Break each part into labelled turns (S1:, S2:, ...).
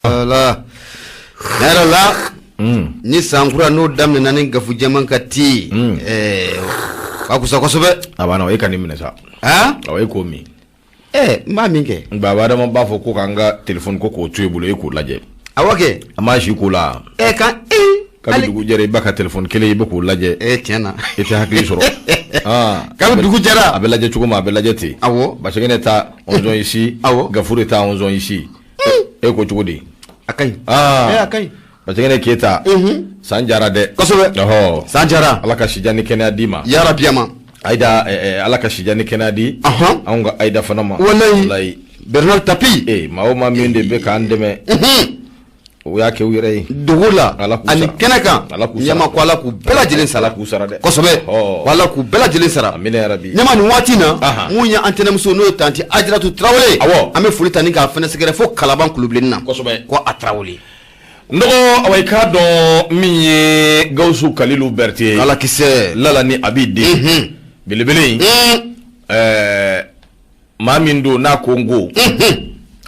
S1: Ala la ni sankura no damna nan gafu jaman kati akusa kosobe
S2: abana o ekani minesa o eko mi
S1: ma minke
S2: baba da mo bafo ko kanga telephone ko tuebulo eko laje
S1: awake
S2: amashi ko la
S1: kan
S2: kabi dugu jere baka telephone kele yibe ko laje
S1: tiana
S2: ite hakli soro
S1: kabi dugu jara
S2: abelaje chukuma abelaje ti
S1: awo
S2: bashegene ta onzo ici gafure ta onzo ici eko chukudi
S1: akai akai
S2: bashegene keta sanjara de
S1: kosobe sanjara
S2: alaka shijani kenya dima
S1: ya rabiyama
S2: aida alaka shijani kenya di anga aida fanama
S1: wallahi Bernard Tapi
S2: maoma minde be ka andeme yake uyere
S1: dugula ani kenaka nyama ko ala ku bela jilin sala ku sara de kosobe wala ku bela jilin sara
S2: amina rabbi
S1: nyama ni watina munya antena muso no tanti ajratu trawle ame fulita ni ka fene segere fo kalaban kulublenna
S2: kosobe
S1: ko atrawle
S2: ndo away ka do minye gawsu kalilu berti
S1: ala kisse
S2: lala ni abidi bilibili mamindo na kongo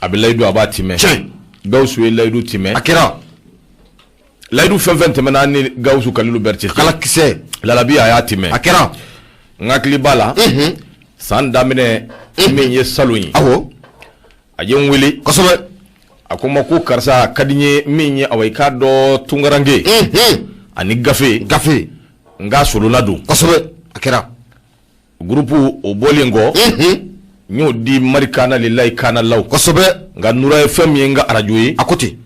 S2: abilaidu abatime gawsu e laydu time
S1: akira
S2: laydu fenfente menani gawsu kalilu berti
S1: ala kisse
S2: lala bi ayatime
S1: akira
S2: ngakli bala sandamine minye saluni
S1: awo
S2: ayen wili
S1: kosobe
S2: akoma ko karsa kadinye minye away ka do tungarange ani gafe nga sololadu
S1: kosobe akira
S2: grupu obolengo nyo di marikana lillahi kana law
S1: kosobe
S2: nga nura fm yenga arajoyi
S1: akuti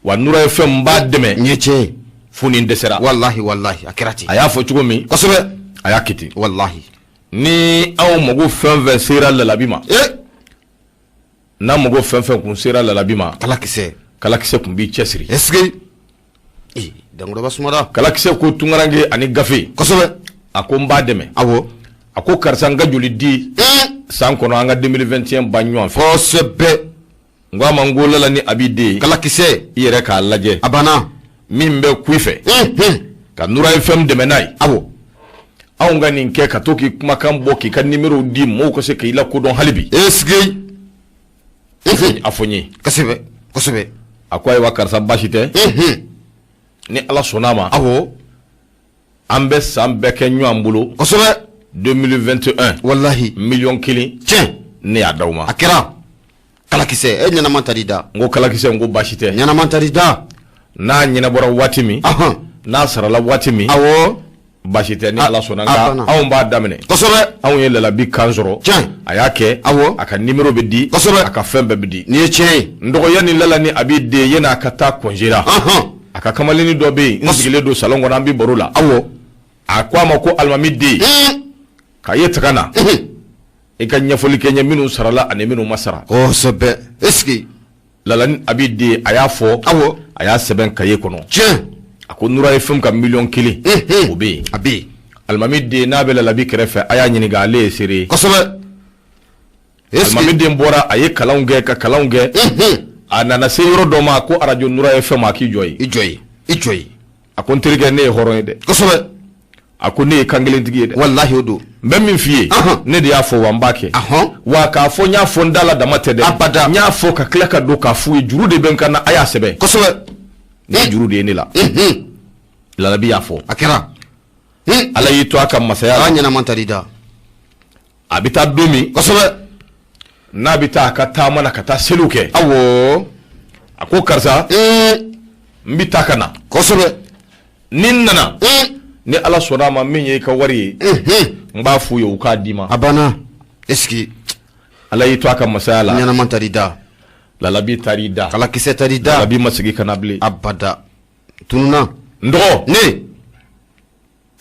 S2: wa nura fm ba deme
S1: nyeche
S2: funi ndesera
S1: wallahi akirati
S2: aya fo chugomi
S1: kosobe
S2: aya kiti
S1: wallahi
S2: ni aw mogo fm sera lalabima na mogo fm kun sera lalabima kala kise kun bi chesri
S1: eske dangodo basumara
S2: kala kise ko tungarange ani gafe
S1: kosobe
S2: akomba deme
S1: awo
S2: ako karsa nga joli di san kono anga 2021 banyo fa
S1: kosobe
S2: ngwa mangola la ni abide
S1: kala kise
S2: yere ka laje
S1: abana
S2: mimbe kuife ka nura fm de menai
S1: awo
S2: aunga ninke ka toki kuma kan boki kan numero di mo ko se kila ko don halibi
S1: esge
S2: afonyi
S1: kosobe
S2: akwai wakar sa bashite ni ala sonama
S1: awo
S2: ambe sambe kenyo ambulo
S1: kosobe
S2: 2021
S1: wallahi
S2: million kili ne adawma
S1: akira kala kise nyana mantarida
S2: ngo kala kise ngo bashite
S1: nyana mantarida
S2: na nyina bora watimi na sarala watimi
S1: awo
S2: bashite ni ala sonanga aw mba damene
S1: kosobe
S2: aw yele la bi kanzoro ayake
S1: awo
S2: aka numero be di
S1: kosobe
S2: aka fembe be di
S1: ni che
S2: ndogo yani lala ni abide yena akata konjira aka kamalini dobe nsigile do salongo na mbi borula
S1: awo
S2: akwa mako almamidi kayeta kana ikanya foli kenya minu sarala ane minu masara
S1: kosobe eski
S2: lala ni abide ayafo
S1: awo
S2: aya seben kaye kono ako nura fm ka million kili obe
S1: abi
S2: almamidi nabela labi kerefe aya nyini ga le sire
S1: kosobe
S2: almamidi mbora aye kalaunge anana seyoro doma ko arajo nura fm aki joyi ako ntirige ne horo de
S1: kosobe
S2: ako ne kangele dige de
S1: wallahi odo
S2: mbemmi fiye ne de afo wambake wa ka afo nya fo ndala da matede
S1: abada
S2: nya afo ka kleka do ka fu juru de ben kana aya sebe
S1: kosobe
S2: ne juru de ne la nabi afo
S1: akira
S2: ala yito aka masaya
S1: nyana mantarida
S2: abita domi
S1: kosobe
S2: na bita ka ta mana ka ta seluke
S1: awo
S2: ako karsa mbita kana
S1: kosobe
S2: ninnana ni ala sonama minye ka wari ngba fu yo ka dima
S1: abana eski
S2: ala yito aka masala
S1: nyana mantarida
S2: la labi tarida
S1: kala kise tarida
S2: labi masigi kanabli
S1: abada tununa
S2: ndo
S1: ne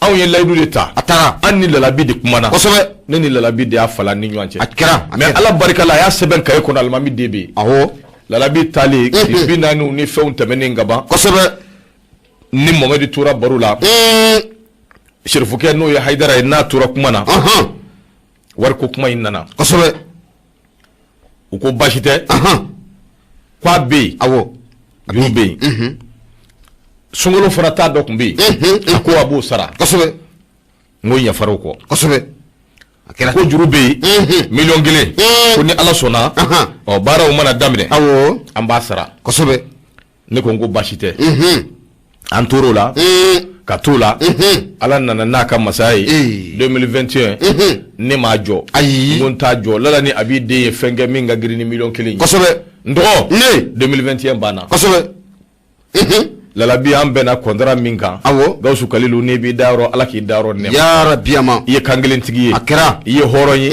S2: aw ye laydu leta
S1: atara
S2: anni la labi de kumana
S1: kosobe
S2: ne ni la labi de afala ni nyanche
S1: akira
S2: mais ala barika la ya seben kay ko almami debe
S1: awo
S2: la labi tali binanu ni feun tamene ngaba
S1: kosobe
S2: ni momadi tura barula shirfuke no ya haidara na tura kumana war ko kuma inana
S1: kosobe
S2: uko bashite kwa be
S1: awo
S2: be sungolo farata do kumbi ko abu sara
S1: kosobe
S2: ngoy ya faro ko
S1: kosobe akira
S2: ko jurube million gele ko ni ala sona o bara o mana damine
S1: awo
S2: ambasara
S1: kosobe
S2: ne ko basi tɛ an tor'o la ka t'o la ala nana n'a ka masaya ye 2021 ne m'a jɔ n ko n t'a jɔ lala ni Abi den ye fɛn kɛ min ka girin ni miliyɔn 1 ye kosɛbɛ n dɔgɔ 2021 banna kosɛbɛ Lalabi an bɛnna contrat min kan awɔ Gawusu Kalilu ne b'i da yɔrɔ ala k'i da yɔrɔ nɛma ya rabbi ama i ye kan kelen tigi ye a kɛra i ye hɔrɔn ye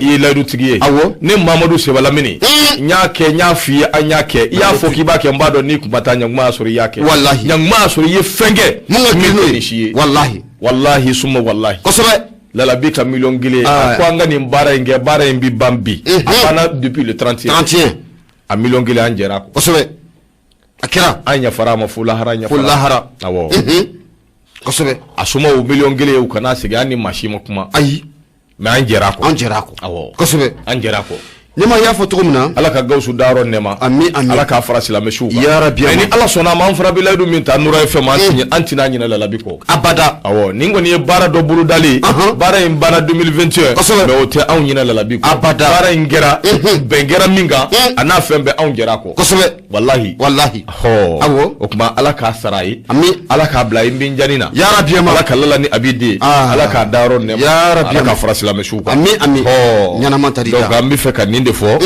S2: i ye layidu tigi ye awɔ ne Mamadu Sebalamini n y'a kɛ n y'a f'i ye an y'a kɛ i y'a fɔ k'i b'a kɛ n b'a dɔn n'i kun ma taa ɲankuma y'a sɔrɔ i y'a kɛ wallahi ɲankuma y'a sɔrɔ i ye fɛn kɛ mun ka girin n'o ye si ye wallahi summa wallahi kosɛbɛ Lalabi ka miliyɔn 1 a ko an ka nin baara in kɛ baara in bi ban bi a banna depuis le 31 a miliyɔn 1 an jɛra ko kosɛbɛ a kɛra an yafara ma fo lahara awɔ kosɛbɛ a soma o miliyɔn 1 ye u kana segin an ni maa si ma kuma ayi mais an jɛra ko awɔ kosɛbɛ an jɛra ko ne ma y'a fɔ cogo min na ala ka Gawusu da yɔrɔ nɛma amin ala k'a fara silamɛsiw kan ya rabbi ni ala sɔnna ma an fara bi layidu min ta Nura FM an tɛna ɲinɛ Lalabi kɔ abada awɔ ni kɔni ye baara dɔ bolo dali baara in banna 2021 mais o tɛ anw ɲinɛ Lalabi kɔ abada baara in kɛra bɛn kɛra min kan a n'a fɛn bɛɛ anw jɛra kɔ kosɛbɛ wallahi awɔ o kuma ala k'a sara ye amin ala k'a bila i bin jani na ya rabbi ala ka lala ni Abi den ala k'a da yɔrɔ nɛma ya rabbi ala ka fara silamɛsiw kan amin ɲanama tari donc an bɛ fɛ ka nin de fɔ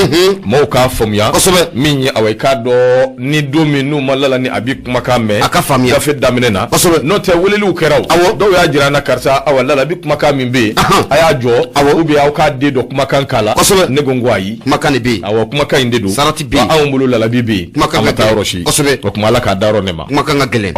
S2: maaw k'a faamuya kosɛbɛ min ye awɔ i k'a dɔn ni don min n'u ma lala ni Abi kumakan mɛn a ka faamuya gafe daminɛ na kosɛbɛ n'o tɛ weleliw kɛra awɔ dɔw y'a jira an na karisa awɔ Lalabi kumakan min bɛ yen a y'a jɔ awɔ ou bien aw k'a den dɔ kumakan k'a la kosɛbɛ ne ko n ko ayi kumakan de bɛ yen awɔ kumakan in de don sarati bɛ yen anw bolo Lalabi bɛ yen kumakan ka taa yɔrɔ si kosɛbɛ o kuma ala k'a da yɔrɔ nɛma kumakan ka gɛlɛn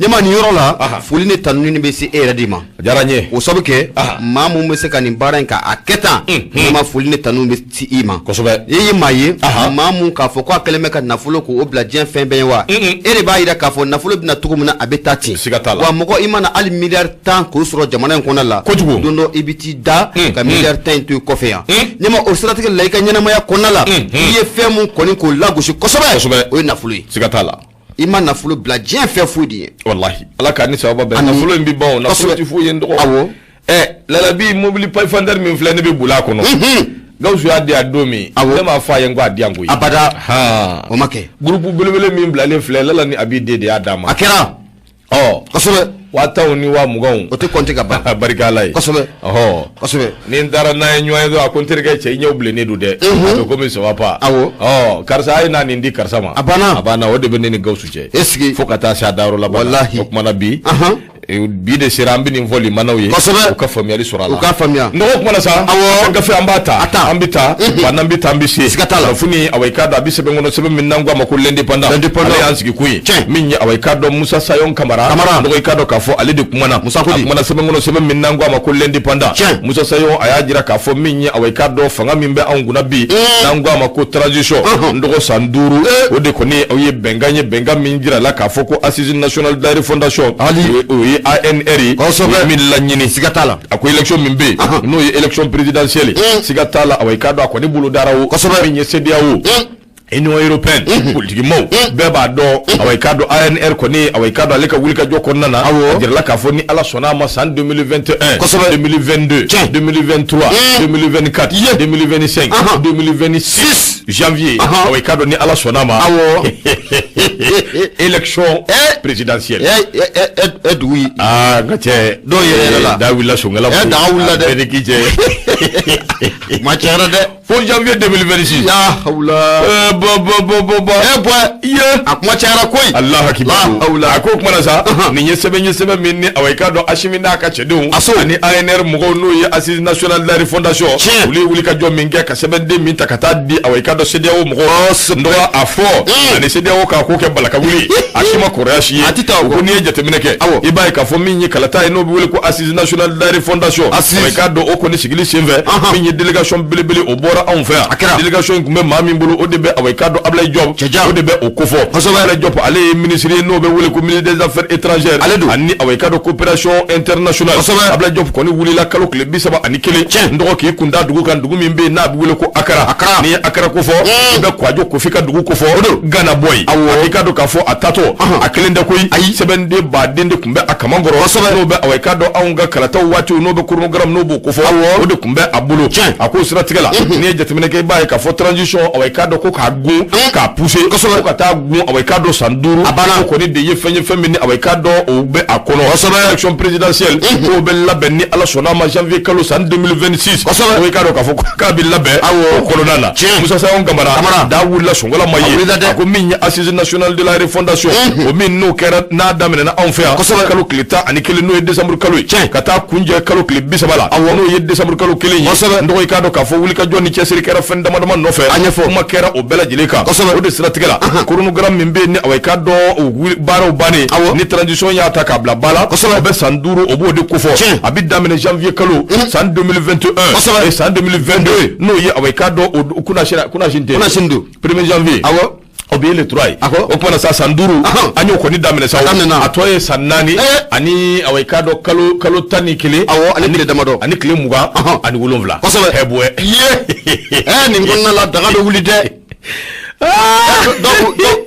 S2: ɲɛma nin yɔrɔ la foli ni tanuni bɛ se e yɛrɛ de ma a diyara n ye o sabu kɛ maa mun bɛ se ka nin baara in ka a kɛ tan ne ma foli ni tanuni bɛ se i ma kosɛbɛ e ye maa ye maa mun k'a fɔ k'a kɛlen bɛ ka nafolo k'o bila diɲɛ fɛn bɛɛ ye wa e de b'a yira k'a fɔ nafolo bɛna cogo min na a bɛ taa ten siga t'a la wa mɔgɔ i mana hali miliyari 10 k'o sɔrɔ jamana in kɔnɔ la kojugu don dɔ i bɛ t'i da ka miliyari 10 in to i kɔfɛ yan ɲɛma o siratigɛ la i ka ɲɛnamaya kɔnɔna la i ye fɛn mun kɔni k'o lagosi kosɛbɛ o ye nafolo ye siga t'a la i ma nafolo bila diɲɛ fɛn foyi de ye wallahi ala k'a ni sababa bɛn nafolo in bɛ ban o nafolo tɛ foyi ye n dɔgɔ awɔ Lalabi mobili paifandɛri min filɛ ne bɛ boli a kɔnɔ Gawusu y'a di a don min ne m'a fɔ a ye n ko a di yan koyi abada o ma kɛ groupe belebele min bilalen filɛ lala ni Abi den de y'a d'a ma a kɛra kosɛbɛ 10,000 ni 20,000 o tɛ compter ka ban barika ala ye kosɛbɛ kosɛbɛ ni n taara n'a ye ɲɔgɔn ye dɔrɔn a ko n terikɛ cɛ i ɲɛw bilennen don dɛ a bɛ komi ça va pas awɔ karisa a ye n'a nin di karisa ma a banna o de bɛ ne ni Gawusu cɛ est-ce fo ka taa se a dayɔrɔ laban wallahi o kumana bi bi de sera an bɛ nin fɔ limanaw ye u ka faamuyali sɔrɔ a la u ka faamuya n dɔgɔ kumana sa awɔ gafe an b'a ta an bɛ taa wa n'an bɛ taa an bɛ se siga t'a la funi awɔ i k'a dɔn a bɛ sɛbɛn kɔnɔ sɛbɛn min n'an ko a ma ko l'indépendant ale y'an sigi kun ye min ye awɔ i k'a dɔn Musa Sayon Kamara dɔgɔ i k'a dɔn k'a fɔ ale de kumana Musa Kodi a kumana sɛbɛn kɔnɔ sɛbɛn min n'an ko a ma ko l'indépendant Musa Sayon a y'a jira k'a fɔ min ye awɔ i k'a dɔn fanga min bɛ anw kunna bi n'an ko a ma ko transition n dɔgɔ san 5 o de kɔni aw ye bɛnkan min jira la k'a fɔ ko assise nationale de la refondation o ye ANR min laɲini siga t'a la a ko élection min bɛ yen n'o ye élection présidentielle siga t'a la awɔ i k'a dɔn a kɔni bolo dara o min ye CEDEAO Union européenne politique maaw bɛɛ b'a dɔn awɔ i k'a dɔn ANR kɔni awɔ i k'a dɔn ale ka wulikajɔ kɔnɔna na a jirala k'a fɔ ni ala sɔnna a ma san 2021 2022 2023 2024 2025 2026 janvier awɔ i k'a dɔn ni ala sɔnna a ma élection présidentielle dugu yi n ka cɛ dɔw yɛrɛ la da wulila sɔngala daga wulila dɛ bɛɛ ni k'i cɛ ma cɛ yɛrɛ dɛ fo janvier 2026 ya hawla a kuma cayara koyi Allah akibaru a ko kuma na sa nin ye sɛbɛn min ni awɔ i k'a dɔn Asimi n'a ka cɛdenw ani ANR mɔgɔw n'o ye assise nationale de la refondation olu ye wulikajɔ min kɛ ka sɛbɛnden min ta ka taa di awɔ i k'a dɔn CEDEAO mɔgɔw ndɔgɔ a fɔ ani CEDEAO k'a ko kɛ balaka wuli a si ma kɔrɔya si ye ko n'i ye jateminɛ kɛ i b'a ye k'a fɔ min ye kalata ye n'o bɛ wele ko assise nationale de la refondation awɔ i k'a dɔn o kɔni sigili senfɛ min ye délégation belebele o bɔra anw fɛ yan délégation in tun bɛ maa min bolo o de bɛ awɔ i k'a dɔn Ablaye Diop o de bɛ o ko fɔ Ablaye Diop ale ye ministre ye n'o bɛ wele ko ministre des affaires étrangères ani awɔ i k'a dɔn coopération internationale Ablaye Diop kɔni wulila kalo tile 31 n dɔgɔ k'i kun da dugu kan dugu min bɛ yen n'a bɛ wele ko Akara n'i ye Akara ko fɔ i bɛ Kouadio Kofi ka dugu ko fɔ Ghana boy awɔ i k'a dɔn k'a fɔ a taatɔ a kelen tɛ koyi sɛbɛn de baden de kunbɛ a kaman kɔrɔ n'o bɛ away ka dɔ anw ka kalataw waati n'o bɛ chronogramme n'o b'o kofɔ o de kunbɛ a bolo a ko siratigɛ la n'i ye jateminɛ kɛ i b'a ye k'a fɔ transition away ka dɔ ko k'a gun k'a pousser ko ka taa gun away ka dɔ san 5 ko kɔni de ye fɛn min ni away ka dɔ o bɛ a kɔnɔ élection présidentielle o bɛ labɛn ni Ala sɔnna ma janvier kalo san 2026 away ka dɔ k'a fɔ k'a bɛ labɛn o kɔnɔna na Musa Sayon Kamara da wulila sɔngɔla ma ye a ko min ye assise nationale de la refondation o min n'o kɛra n'a daminɛna anw fɛ yan kalo tile 11 n'o ye décembre kalo ye ka taa kunjɛ kalo tile 30 la n'o ye décembre kalo 1 ye n dɔgɔ i k'a dɔn k'a fɔ wulikajɔ ni cɛsiri kɛra fɛn damadama nɔfɛ a ɲɛfɔ kuma kɛra o bɛɛ lajɛlen kan o de siratigɛ la chronogramme min bɛ yen ni away ka dɔn baaraw bannen ni transition y'a ta k'a bila ba la o bɛ san 5 o b'o de kofɔ a bɛ daminɛ janvier kalo san 2021 et san 2022 n'o ye away ka dɔn o kunashin tɛ 1er janvier o bɛ le 3 ye o kuma na sa san 5 an y'o kɔni daminɛ sa a tɔ ye san 4 ani away ka dɔn kalo 11
S1: ani tile damadɔ
S2: ani tile 20 ani 7 hɛbɔɛ
S1: nin kɔnɔna la daga bɛ wuli dɛ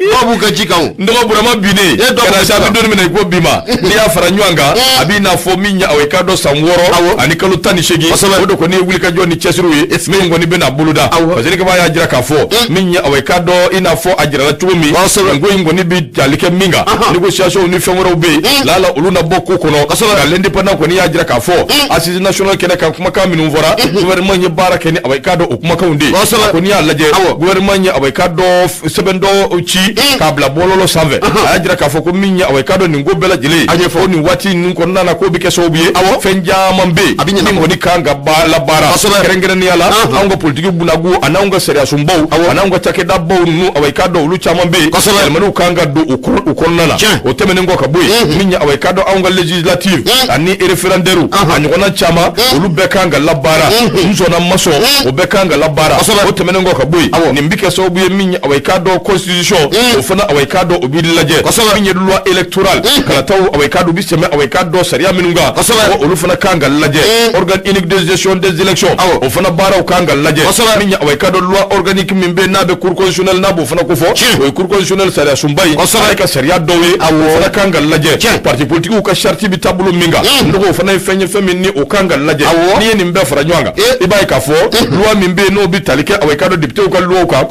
S1: dɔw b'u ka ji kan
S2: n dɔgɔ Burama binnen kana se a bɛ don minɛ i ko bi ma n'i y'a fara ɲɔgɔn kan a b'i n'a fɔ min ye away ka dɔn san 6 ani kalo 18 o de kɔni ye wulikajɔ ni cɛsiriw ye min kɔni bɛna boloda parce que kaba y'a jira k'a fɔ min ye away ka dɔn i n'a fɔ a jirala cogo min ngo in kɔni bɛ tali kɛ min kan négociation ni fɛn wɛrɛw bɛ yen lala olu na bɔ ko kɔnɔ ka l'indépendant kɔni y'a jira k'a fɔ assise nationale kɛnɛ kan kumakan minnu fɔra gouvernement ye baara kɛ ni away ka dɔn o kumakanw de ko n'i y'a lajɛ gouvernement ye away ka dɔn sɛbɛn dɔ ci k'a bila bɔlɔlɔ sanfɛ a y'a jira k'a fɔ ko min ye away ka dɔn nin ko bɛɛ lajɛlen a ɲɛfɔ nin waati ninnu kɔnɔna na k'o bɛ kɛ sababu ye fɛn caman bɛ yen min kɔni kan ka labaara kɛrɛnkɛrɛnnenya la anw ka politiki bunagu a n'anw ka sariyasunbaw a n'anw ka cakɛdabaw ninnu away ka dɔn olu caman bɛ yen yɛlɛmaniw kan ka don o kɔnɔna na o tɛmɛnen kɔ ka bɔ yen min ye away ka dɔn anw ka législative ani référendaire a ɲɔgɔnna caman olu bɛɛ kan ka labaara n sɔnna ma sɔn o bɛɛ kan ka labaara o tɛmɛnen kɔ ka bɔ yen nin bɛ kɛ sababu ye min ye away ka dɔn constitution o fana away ka dɔn o bɛ lajɛ min ye loi électorale kalataw away ka dɔn bi sɛmɛ away ka dɔn sariya minnu kan olu fana kan ka lajɛ organe unique de gestion des élections o fana baaraw kan ka lajɛ min ye away ka dɔn loi organique min bɛ n'a bɛ cour constitutionnelle n'a b'o fana ko fɔ o ye cour constitutionnelle sariya sunba ye ale ka sariya dɔw ye o fana kan ka lajɛ parti politiques ka charte bi taabolo min kan n dɔgɔ o fana ye fɛn ye fɛn min ni o kan ka lajɛ n'i ye nin bɛɛ fara ɲɔgɔn kan i b'a ye k'a fɔ loi min bɛ yen n'o bɛ tali kɛ away ka dɔn députés ka loi kan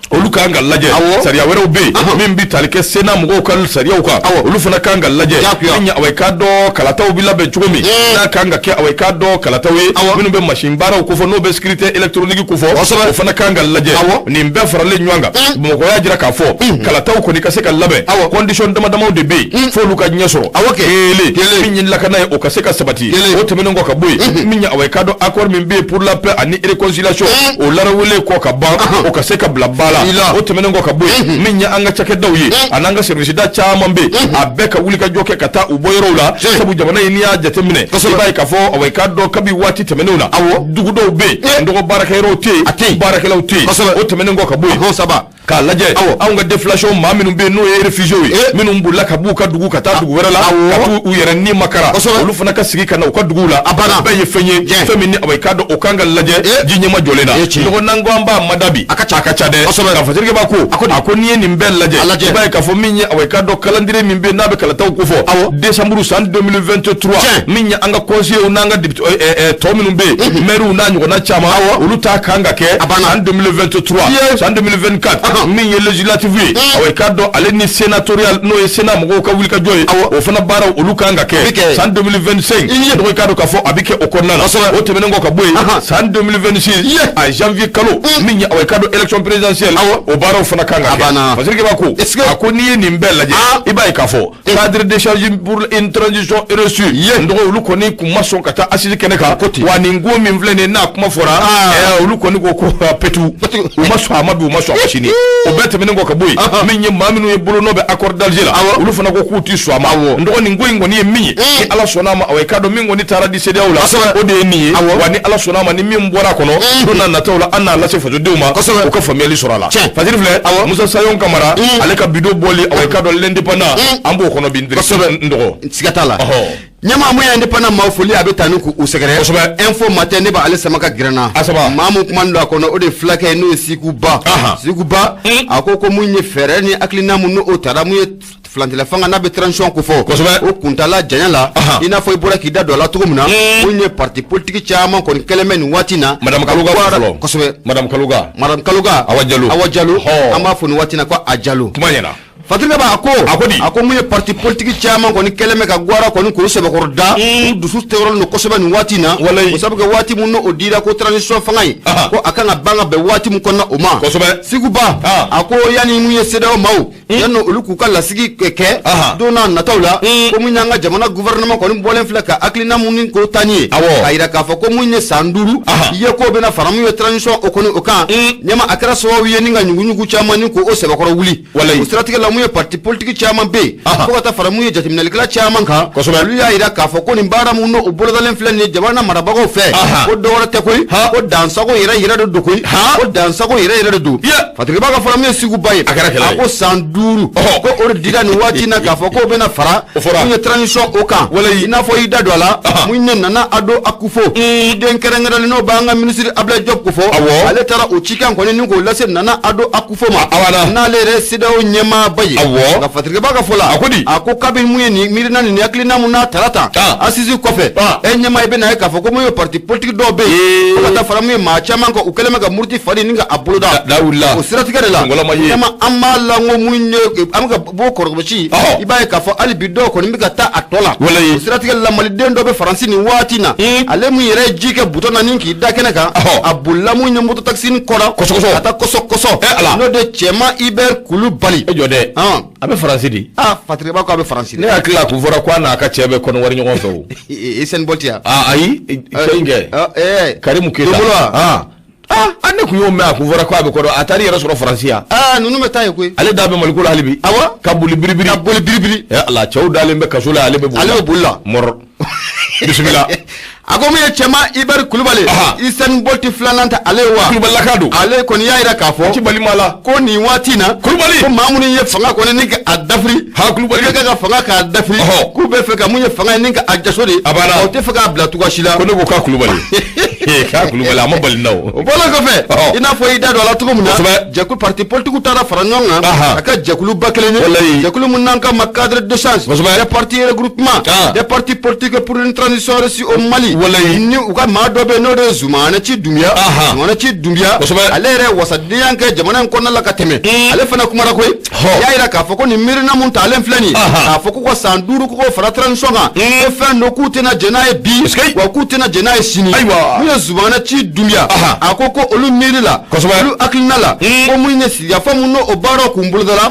S2: olu kan ka lajɛ sariya wɛrɛw bɛ yen min bɛ tali kɛ Sénat mɔgɔw ka sariyaw kan olu fana kan ka lajɛ min ye away ka dɔn kalataw bɛ labɛn cogo min n'a kan ka kɛ away ka dɔn kalataw ye minnu bɛ machine baaraw ko fɔ n'o bɛ sécurité électronique ko fɔ o fana kan ka lajɛ nin bɛɛ faralen ɲɔgɔn kan Bamakɔ y'a jira k'a fɔ kalataw kɔni ka se ka labɛn condition damadamaw de bɛ yen f'olu ka ɲɛ sɔrɔ kelen min ye lakana ye o ka se ka sabati o tɛmɛnen kɔ ka bɔ yen min ye away ka dɔn accord min bɛ yen pour la paix ani réconciliation o larawele kɔ ka ban o ka se ka bila ba la o tɛmɛnen kɔ ka bɔ yen min ye an ka cakɛdaw ye a n'an ka service da caman bɛ a bɛɛ ka wuli ka jɔ kɛ ka taa u bɔ yɔrɔw la sabu jamana in n'i y'a jateminɛ i b'a ye k'a fɔ away ka dɔn kabi waati tɛmɛnenw na dugu dɔw bɛ yen n dɔgɔ baarakɛyɔrɔw tɛ yen baarakɛlaw tɛ yen o tɛmɛnen kɔ ka bɔ yen k'a lajɛ anw ka déflation maa minnu bɛ yen n'o ye réfugiés ye minnu bolila ka b'u ka dugu ka taa dugu wɛrɛ la ka t'u yɛrɛ ni makara olu fana ka sigi ka na u ka duguw la bɛɛ ye fɛn ye fɛn min ni away ka dɔn o kan ka lajɛ ji ɲɛma jɔlen na nɔgɔ n'an ko an b'a madabi a ka ca dɛ ka fasirike b'a ko n'i ye nin bɛɛ lajɛ i b'a ye k'a fɔ min ye away ka dɔn calendrier min bɛ yen n'a bɛ kalataw ko fɔ décembre san 2023 min ye an ka conseillers n'an ka tɔ minnu bɛ yen maires n'a ɲɔgɔnna caman olu ta kan ka kɛ san 2023 san 2024 min ye législative ye away ka dɔn ale ni sénatorial n'o ye Sénat mɔgɔw ka wuli ka jɔ ye o fana baaraw olu kan ka kɛ san 2025 dɔgɔ i k'a dɔn k'a fɔ a bɛ kɛ o kɔnɔna na o tɛmɛnen kɔ ka bɔ yen san 2026 a janvier kalo min ye away ka dɔn élection présidentielle o baaraw fana kan ka kɛ parce que b'a ko a ko n'i ye nin bɛɛ lajɛ i b'a ye k'a fɔ cadre de charge pour une transition heureuse n dɔgɔ olu kɔni kun ma sɔn ka taa assise kɛnɛ kan wa nin ko min filɛ nin ye n'a kuma fɔra olu kɔni ko petu u ma sɔn a ma bi u ma sɔn a ma sini o bɛɛ tɛmɛnen kɔ ka bɔ yen min ye maa minnu ye bolo n'o bɛ accord d'Alger la olu fana ko k'u ti sɔn a ma n dɔgɔ nin ko in kɔni ye min ye ni Ala sɔnna a ma away ka dɔn min kɔni taara di CEDEAO la o de ye nin ye wa ni Ala sɔnna a ma ni min bɔra a kɔnɔ don n'a nataw la an n'a lase fasodenw ma u ka faamuyali sɔrɔ a la fasiri filɛ Musa Sayon Kamara ale ka bidon bɔli away ka dɔn l'indépendant an b'o kɔnɔ bi n dɔgɔ
S1: siga t'a la ɲɛmaa mun ye indépendant maaw foli a bɛ taa ni k'u sɛgɛrɛ info matin ne b'ale sama ka gɛrɛnna maa mun kuma don a kɔnɔ o de fulakɛ n'o ye Sikuba a ko mun ye fɛɛrɛ ni hakilina mun n'o taara mun ye filantila fanga n'a bɛ transition ko fɔ o kuntala janya la i n'a fɔ i bɔra k'i da don a la cogo min na o ye parti politique caman kɔni kɛlen bɛ nin waati na
S2: Madame Kaluga fɔlɔ
S1: kosɛbɛ
S2: Madame Kaluga
S1: Awa Jallo an b'a fɔ nin waati na ko a Jallo
S2: kuma ɲɛna
S1: Fatirikɛ ba a ko mun ye parti politique caman kɔni kɛlen bɛ ka guara kɔni k'o sɛbɛkɔrɔ da u dusu tɛgɛrɛ don kosɛbɛ nin waati na o sabu kɛ waati mun o dira ko transition fanga ye ko a kan ka ban ka bɛn waati mun kɔnɔ o ma
S2: kosɛbɛ
S1: Siguba a ko yanni mun ye CEDEAO maaw yanni olu k'u ka lasigi kɛ don n'a nataw la ko mun y'an ka jamana gouvernement kɔni bɔlen filɛ ka hakilina mun ni ko tani ye k'a yira k'a fɔ ko mun ye san 5 i ye ko bɛna fara mun ye transition o kɔni o kan ɲɛma a kɛra sababu ye ni ka ɲuguɲugu caman ni ko o sɛbɛkɔrɔ wuli o siratigɛ la mun ye parti politique caman be ko ka taa fara mun ye jateminalikɛla caman kan olu y'a yira k'a fɔ ko nin baara mun o bolodalen filɛ nin ye jamana marabagaw fɛ ko dɔwɛrɛ tɛ koyi ko dansago yɛrɛ de don koyi ko dansago yɛrɛ de don Fatirikɛ ka fara mun ye Siguba ye a ko san 5 ko o de dira nin waati na k'a fɔ ko bɛna fara mun ye transition o kan i n'a fɔ i da don a la mun ye Nana Ado Akufo den kɛrɛnkɛrɛnlen n'o b'an ka ministre Ablaye Diop ko fɔ ale taara o cikan kɔni ni k'o lase Nana Ado Akufo ma n'ale yɛrɛ CEDEAO ɲɛmaaba ye nka Fatirikɛ ka fɔ la a ko kabini mun ye nin miirina nin hakilina mun n'a tara tan assise kɔfɛ ɲɛma i bɛna ye k'a fɔ ko mun ye parti politique dɔw bɛ yen ko ka taa fara mun ye maa caman kan u kɛlen bɛ ka muruti fari ni ka a boloda o siratigɛ de la ɲɛma an b'a la n ko mun ye an bɛ ka bɔ kɔrɔgɔbɔsi i b'a ye k'a fɔ hali bi dɔw kɔni bɛ ka taa a tɔ la o siratigɛ la maliden dɔ bɛ Faransi nin waati na ale mun yɛrɛ ye ji kɛ butɔn na ni k'i da kɛnɛ kan a bolila mun ye moto taxi ni kɔrɔ ka taa kɔsɔ n'o de cɛma Hubert Kulubali
S2: jɔ dɛ a bɛ Faransi di
S1: Fatirikɛ ko a bɛ Faransi
S2: ne hakili la kun fɔra ko a n'a ka cɛ bɛ kɔnɔ wari ɲɔgɔn fɛ o
S1: Usain Bolt ya
S2: ayi fɛn kɛ Karimu Keyita ne kun y'o mɛn a kun fɔra ko a bɛ kɔrɔ a taara i yɛrɛ sɔrɔ Faransi yan
S1: ninnu bɛ taa yen koyi
S2: ale da bɛ Maliko la hali bi ka boli biribiri ala cɛw dalen bɛ kaso la ale bɛ boli la mɔrɔ bisimila
S1: a ko mun ye cɛma Hubert Kulubali Usain Bolt filanan ta ale wa
S2: Kulubalilaka don
S1: ale kɔni y'a yira k'a fɔ
S2: Kulubali la
S1: ko nin waati na
S2: Kulubali
S1: ko maa minnu ye fanga kɔni ni ka a dafiri
S2: Kulubali
S1: ka fanga k'a dafiri k'u bɛ fɛ ka mun ye fanga ye ni ka a jaso de o tɛ fɛ k'a bila cogoya si la
S2: ko ne ko k'a Kulubali k'a Kulubali a ma bali na o
S1: bɔlen kɔfɛ i n'a fɔ i da don a la cogo min na jɛkulu parti politique taara fara ɲɔgɔn kan a ka jɛkuluba kelen ye jɛkulu mun n'an ka ma cadre d'échange des partis regroupement des partis politiques pour une transition réussie au Mali ni u ka maa dɔ bɛ yen n'o de ye Zumana Ci Dunbiya ale yɛrɛ wasadenya kɛ jamana in kɔnɔna la ka tɛmɛ ale fana kumara koyi y'a yira k'a fɔ ko nin miirina mun talen filɛ nin k'a fɔ ko ka san 5 ko fara transition kan ko fɛn dɔ k'u tɛna jɛn n'a ye bi wa k'u tɛna jɛn n'a ye sini mun ye Zumana Ci Dunbiya a ko olu miiri la olu hakilina la ko mun ye sigikafɔ mun n'o baaraw kun bolodala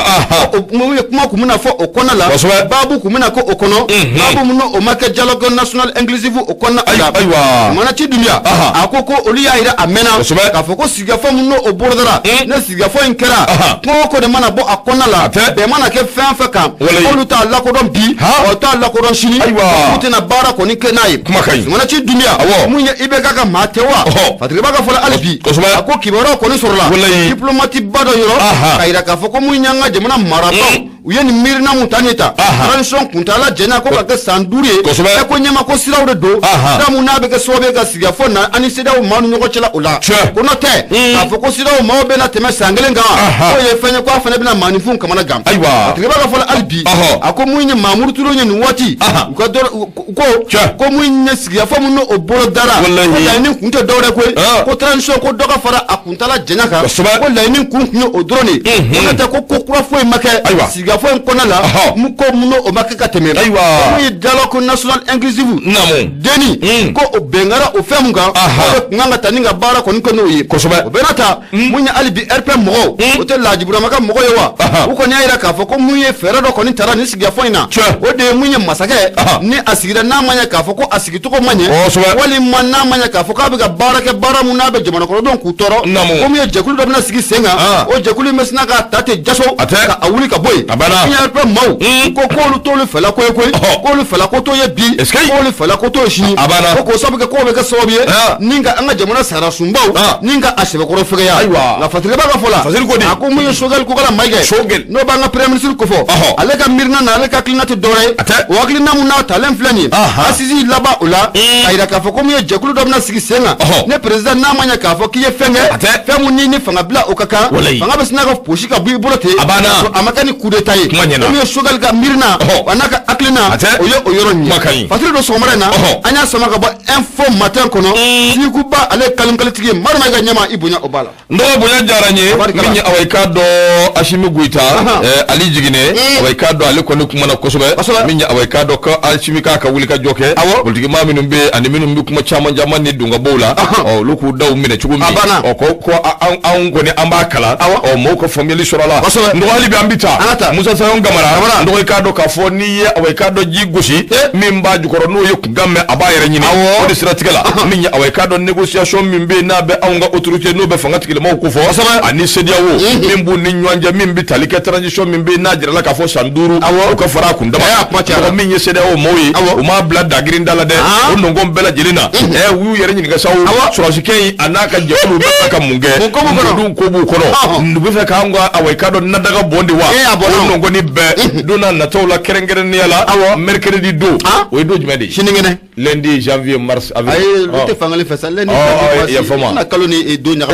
S1: mun ye kuma kun bɛna fɔ o kɔnɔna la baabu kun bɛna k'o kɔnɔ baabu mun n'o ma kɛ dialogue national inclusive o kɔnɔna Zumana Ci Dunbiya a ko olu y'a yira a mɛnna k'a fɔ ko sigikafɔ mun n'o bolodala ne sigikafɔ in kɛra ko ko de mana bɔ a kɔnɔna la bɛn mana kɛ fɛn fɛn kan olu t'a lakodɔn bi o t'a lakodɔn sini u tɛna baara kɔni kɛ n'a ye Zumana Ci Dunbiya mun ye IBK ka maa tɛ wa Fatirikɛ ka fɔ hali bi a ko kibaruyaw kɔni sɔrɔla diplomate ba dɔ yɔrɔ k'a yira k'a fɔ ko mun y'an ka jamana marabaaw u ye nin miirina mun ta nin ta transition kuntala jɛnya ko ka kɛ san 5 ye ko ɲɛma ko siraw de don sira mun n'a bɛ kɛ sababu ye ka sigikafɔ na ani CEDEAO maaw ni ɲɔgɔn cɛla o la ko n'o tɛ k'a fɔ ko CEDEAO maaw bɛna tɛmɛ san 1 kan k'o ye fɛn ye ko a fana bɛna maaninfinw kamana gan Fatirikɛ ka fɔ hali bi a ko mun ye Mamudu Ture ye nin waati u ka ko mun ye sigikafɔ mun n'o bolo dara ko laɲini kun tɛ dɔwɛrɛ koyi ko transition ko dɔ ka fara a kuntala jɛnya kan ko laɲini kun ye o dɔrɔn de ko n'o tɛ ko kura foyi ma kɛ sigikafɔ in kɔnɔna la ko mun n'o ma kɛ ka tɛmɛ mun ye dialogue national inclusive deni ko o bɛnkara o fɛn mun kan o kun kan ka taa ni ka baara kɔni kɛ n'o ye o bɛna ta mun ye hali bi RP mɔgɔw o tɛ Lajiburama ka mɔgɔ ye wa u kɔni y'a yira k'a fɔ ko mun ye fɛɛrɛ dɔ kɔni taara ni sigikafɔ in na o de ye mun ye masakɛ ni a sigira n'a ma ɲɛ k'a fɔ ko a sigicogo ma ɲɛ walima n'a ma ɲɛ k'a fɔ k'a bɛ ka baara kɛ baara mun n'a bɛ jamana kɔnɔdenw k'u tɔɔrɔ ko mun ye jɛkulu dɔ bɛna sigi sen kan o jɛkulu in bɛ sina k'a ta ten jaso ka a wuli ka bɔ yen mun ye RP maaw ko k'olu t'olu fɛla ko ye koyi k'olu fɛla ko t'o ye bi k'olu fɛla ko t'o ye sini ko k'o sabu kɛ k'o bɛ kɛ sababu ye ni ka an ka jamana sara sunbaw ni ka a sɛbɛkɔrɔ fɛgɛya nka Fatirikɛ ka fɔ la a ko mun ye Choguel Kokala Mayiga n'o b'an ka premier ministre ko fɔ ale ka miirina na ale ka hakilina tɛ dɔwɛrɛ ye o hakilina mun n'a talen filɛ nin ye assise laban o la k'a yira k'a fɔ ko mun ye jɛkulu dɔ bɛna sigi sen kan ne président n'a ma ɲɛ k'a fɔ k'i ye fɛn kɛ fɛn mun ni fanga bila o ka kan fanga bɛ sina ka posi ka bɔ i bolo ten a ma kɛ ni coup d'état ye o ye Choguel ka mirina anaka aklina o ye o yoro ni fatiri do somare na anya sama ka ba info matin kono sikuba ale kalunkaletigi marma ga nyama ibunya obala
S2: ndo bunya jaranye minye awayka do Ashimi Guita ali jigine awayka do ale kono kuma na kosobe minye awayka do ka Ashimi ka wulika joke politiki ma minum be ani minum bi kuma chama jamani ni dunga bola o luku daw mine chugumi o ko an goni amba kala o mo ko family shorala ndo ali bi ambita Musa Sayon Gamara ndo ka do ka fo ni awayka do jigoshi mimba jukoro no yoku gamme abayere nyini o disratikala minye awayka do negotiation mimbe na be awanga autorité no be fanga tikile mo ko fo ani sediawo mimbu ni nywanja mimbi talike transition mimbe na jira la ka fo sanduru o ka fara kundama ko minye sediawo moyi o ma blad dagrin dala de o no ngom bela jelina wu yere nyini ga sawu surajikei anaka jekulu be ka munge dum ko bu kono ndu fe ka ngwa awayka do na daga bonde wa o no ngoni be dona na tawla kerengere ni ala mercredi do o do jumedi
S1: shiningene
S2: lundi janvier mars avril
S1: ay lu te fangali fesa lundi
S2: ya foma
S1: na kaloni do nya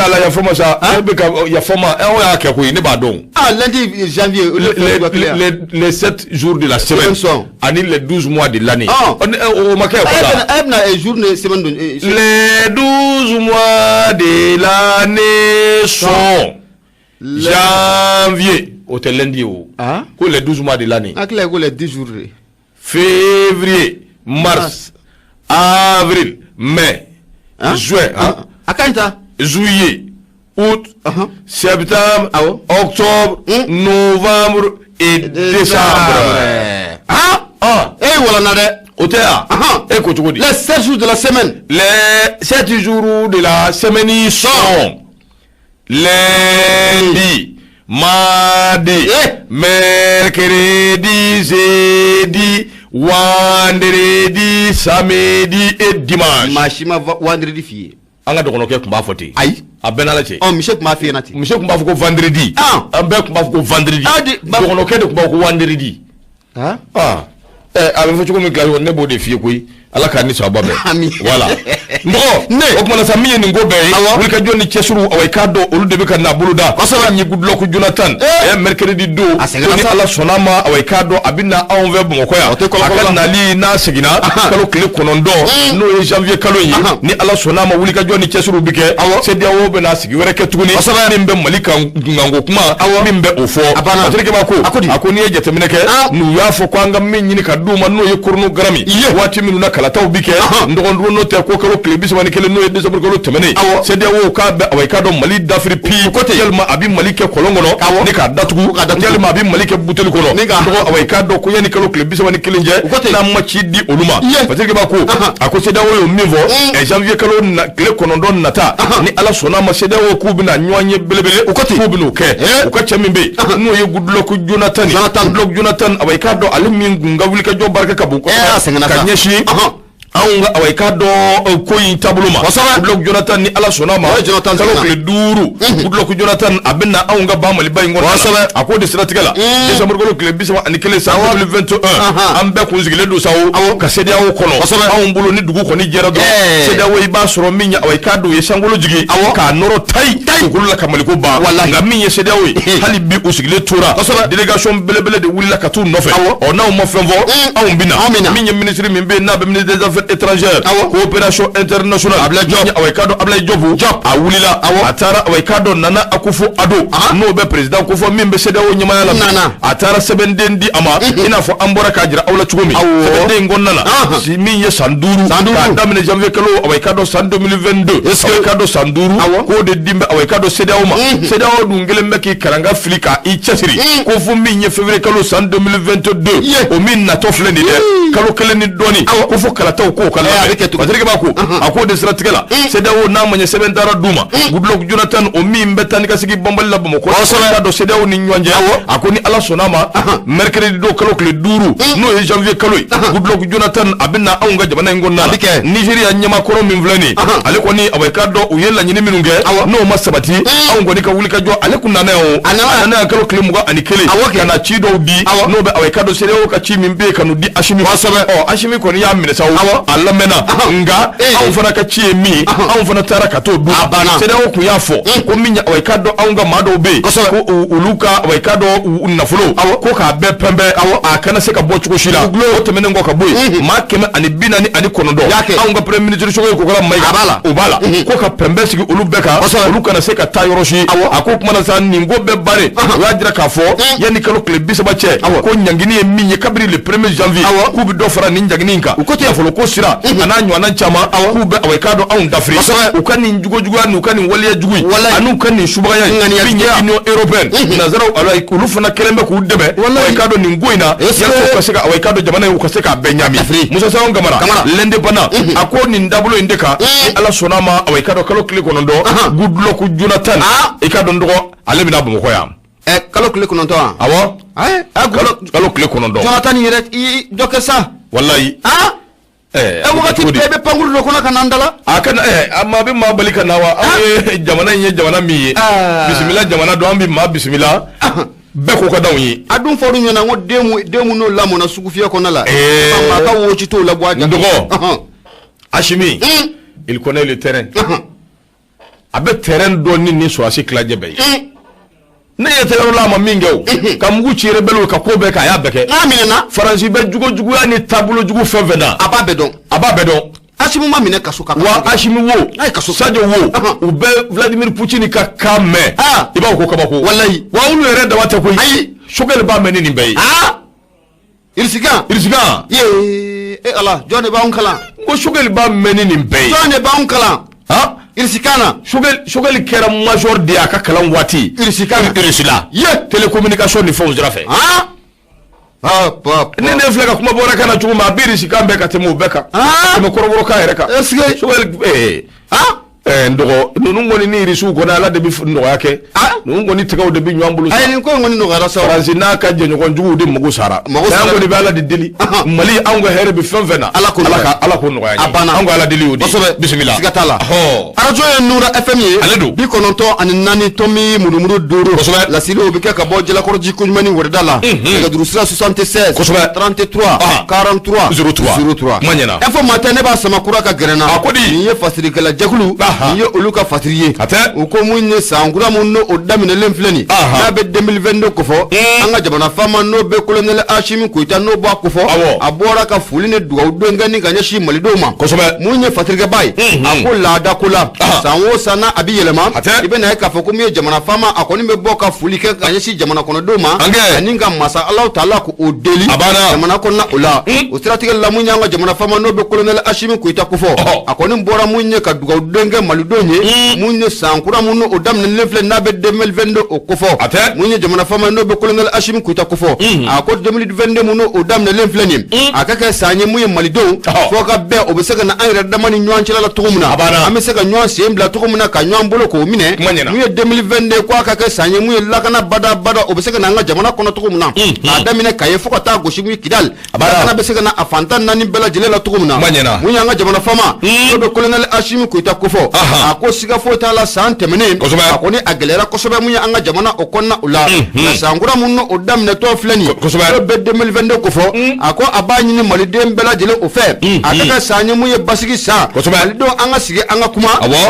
S2: ala ya foma sa be ka ya foma o ya ke ko ni ba don
S1: lundi janvier
S2: les 7 jours de la semaine ani les 12 mois de l'année o makay ko la
S1: ebna journée semaine
S2: les 12 mois de l'année sont janvier au lundi ou ko les 12 mois de l'année
S1: akle ko les 10 jours
S2: février mars avril mai juin
S1: akanta
S2: juillet août septembre octobre novembre et décembre
S1: wala na de
S2: otea ko chugodi
S1: les 7 jours de la semaine
S2: les 7 jours de la semaine sont lundi mardi mercredi jeudi vendredi samedi et dimanche
S1: machima vendredi fie
S2: anga dokono ke kumba foti
S1: ay
S2: abena la che
S1: monsieur kuma fie nati
S2: monsieur kumba ko vendredi ambe kumba ko vendredi dokono ke de kumba ko vendredi avec vous comme clair on est beau défi koy ala ka ni so babe voilà ndo ne o kuma sa miye ni ngobe wul ka joni chesuru away kado olu de be kan na buluda asala ni gudlo ko Jonathan mercredi do ni ala sonama away kado abina enve bon ko ya akal na li na sigina kalo kle konondo no e janvier kalo yi ni ala sonama wul ka joni chesuru bike se dia wo be na sigi were ke tuguni asala ni be malika ngango kuma mimbe ofo atrike ba ko akoni e jetemine ke nu ya fo kwanga minni ka duma no ye kurnu garami wati minu na kala taw bike ndogon no te ko kalo kle biswani kele no de sabur kalo temene se dia wo ka be away ka do mali dafri pi kote yelma abi malike kolongono ni ka datugu yelma abi malike buteli kono ndo away ka do ko yani kalo kle biswani kele nje na machi di oluma fatike ba ko ako se dia wo mivo e janvier kalo na kle kono don nata ni ala sona ma se dia wo ku bi na nywanye belebele kote ku bi no ke ko chamimbe no ye gudlo ko Jonathan away ka do alimi ngunga wulika jo barka kabu ko kanyeshi aunga awayka do koyi tabuluma blok Jonathan ni ala sonama Jonathan kalo kle duru blok Jonathan abena aunga ba mali bay ngona akode strategala décembre kalo kle bisama ani kele sa 2021 ambe ko zigile do sawo ka sedia wo kono awumbulo ni dugu ko ni jera do sedia wo iba soro minya awayka do yesangolo jigi ka noro tai ko la kamali ko ba nga minya sedia wo hali bi usigile tura délégation belebele de wulila ka tu nofe ona mo fenvo awumbina minya ministre mimbe na be ministre des affaires étrangère coopération internationale Ablaye Diop awulila atara awekado nana akufo ado no be president akufo mimbe sedawo nyama yala atara sebendendi ama ina fo ambora kajira awla chugumi sebende ngonnana si miye sanduru damne janvier kalo awekado san 2022 awekado sanduru ko de dimbe awekado sedawo ma sedawo dungele meki karanga flika i chasiri ko fu miye février kalo san 2022 o min na tofle ni kalo kele ni doni ko fu kala taw ko kala patrike bako ako de strategala sedawo na manya sebendara duma gudlok Jonathan o mi mbetani ka sigi bombal la bamo ko so do sedawo ni nyonje ako ni ala sonama mercredi do kalo kle duru no e janvier kalo gudlok Jonathan abina aunga jabana ngonna Nigeria nyama koro min vlani ale ko ni awekado o yella nyini minunge no masabati aungo ni ka wulika jo ale kunna na o ana kalo kle muga ani kele kana chido di no be awekado sedawo ka chi min be kanu di ashimi ashimi ko ni ya mine sawo alamena nga aw fana ka ci mi aw fana tara ka to du seda o ku yafo ko minya way kado aw nga mado be ko uluka way kado nafulo ko ka be pembe akana se ka bo chuko shila o temene ngo ka boy ma keme ani binani ani konodo aw nga premier ministre shogo ko kala may ubala ko ka pembe sigi ulubeka uluka na se ka tayoroshi ako kuma na san ningo be bare wajira ka fo yani kalo club bisaba che ko nyangini minye kabri le 1er janvier ku bi do fara ni nyangini nka ko te folo ko sira ananyo ananchama ku be way kado aw ndafri ukani njugo anu ukani waliya jugui anu ukani shubaya binye union européenne nazaro alay kulufuna kelembe ku debe way kado ni ngoina yako kaseka way kado jamana ukaseka benyami musa sawo ngamara lende bana ako ni ndabulo indeka ala sonama way kado kalo kliko nondo gudlo ku Jonathan e kado ndo ale bina bu mokoya
S1: kalo kliko nondo
S2: awo kalo kliko nondo
S1: Jonathan yere i dokesa
S2: wallahi
S1: wakati bebe pangulu lokona kanandala
S2: akana amma be ma balika nawa jamana nye jamana mi bismillah jamana do ambi ma bismillah be ko ka dawyi
S1: adun foru nyona ngo demu no lamo na sugufia ko nala ma ka wochi to la boaja
S2: ndogo Hashimi il connaît le terrain abe terrain do ni so asi klaje be ne yete la ma mingew kam gu ci rebelo ka ko be ka ya beke
S1: amina
S2: faransi be jugo ani tabulo jugo fevena ababedon
S1: Hashimi ma mine kaso ka
S2: wa Hashimi wo ay kaso sadio wo ube Vladimir Putin ka kame iba ko kabako
S1: wallahi
S2: wa ulu ere da wata ko ay shogel ba menini mbey
S1: irsiga ye ala jone ba on kala
S2: ko shogel ba menini mbey
S1: jone ba on kala irsikana
S2: shogel kera major dia ka kalan wati
S1: irsikana
S2: irsila ye télécommunication ni fo zrafe nene flega kuma bora kana chuma biri sikambe ka temu beka kuma koroboro ka yereka
S1: esge
S2: shogel ndogo nungoni ni risu ko na la de bi ndo yake nungoni tikaw de bi nyambulu
S1: ay ni ko ngoni no gara sa
S2: franzi na ka je nyoko njugu de mugo sara ngoni bala de dili mali ango here bi fenvena ala ko no yaani ango ala dili udi bismillah
S1: sigatala arajo nura fm bi kononto an nani tomi murumuru duro la silo bi ka bo jela ko jikko nyani wordala ga durusra 76 33 43 03
S2: manyana
S1: info matane ba sama kura ka grena
S2: akodi
S1: ni ye fasiri kala jakulu ni ye oluka fatiriye ko munye sangura munno odamine lemfleni na be 2022 ko fo anga jabana fama no be colonel Hashimi Koita no ba ko fo abora ka fuline duwa ngani ganya shi malidoma munye fatiriga bay akola da kula sanwo sana abi yelema ibe na ka fo ko mi jamana fama akoni be boka fulike ganya shi jamana kono doma aninga masa Allah taala ko odeli jamana kono ola o strategie la munye anga jamana fama no be colonel Hashimi Koita ko fo akoni mbora munye ka duwa nge malidonye munye sankura munno odamne lefle na be 2022 o ko fo munye jamana fama no be colonel Hashimi Koita ko fo ako 2022 munno odamne lefle ni akaka sanye munye malido fo ka be obesega na ayra damani nyanchila la tugumuna amesega nyan sembla tugumuna ka nyan bolo ko mine munye 2022 ko akaka sanye munye lakana bada obesega na nga jamana kono tugumuna adamine kaye fo ka ta goshi munye kidal kana besega na afanta nani bela jele la tugumuna munye nga jamana fama no be colonel Hashimi Koita ko fo ako siga fo tala sante mene akoni agelera ko sobe munya anga jamana okonna ula na sangura munno odamne to fleni be 2022 ko fo ako abanyi ni malide mbela jele o fe akaka sanye muye basigi sa malido anga sige anga kuma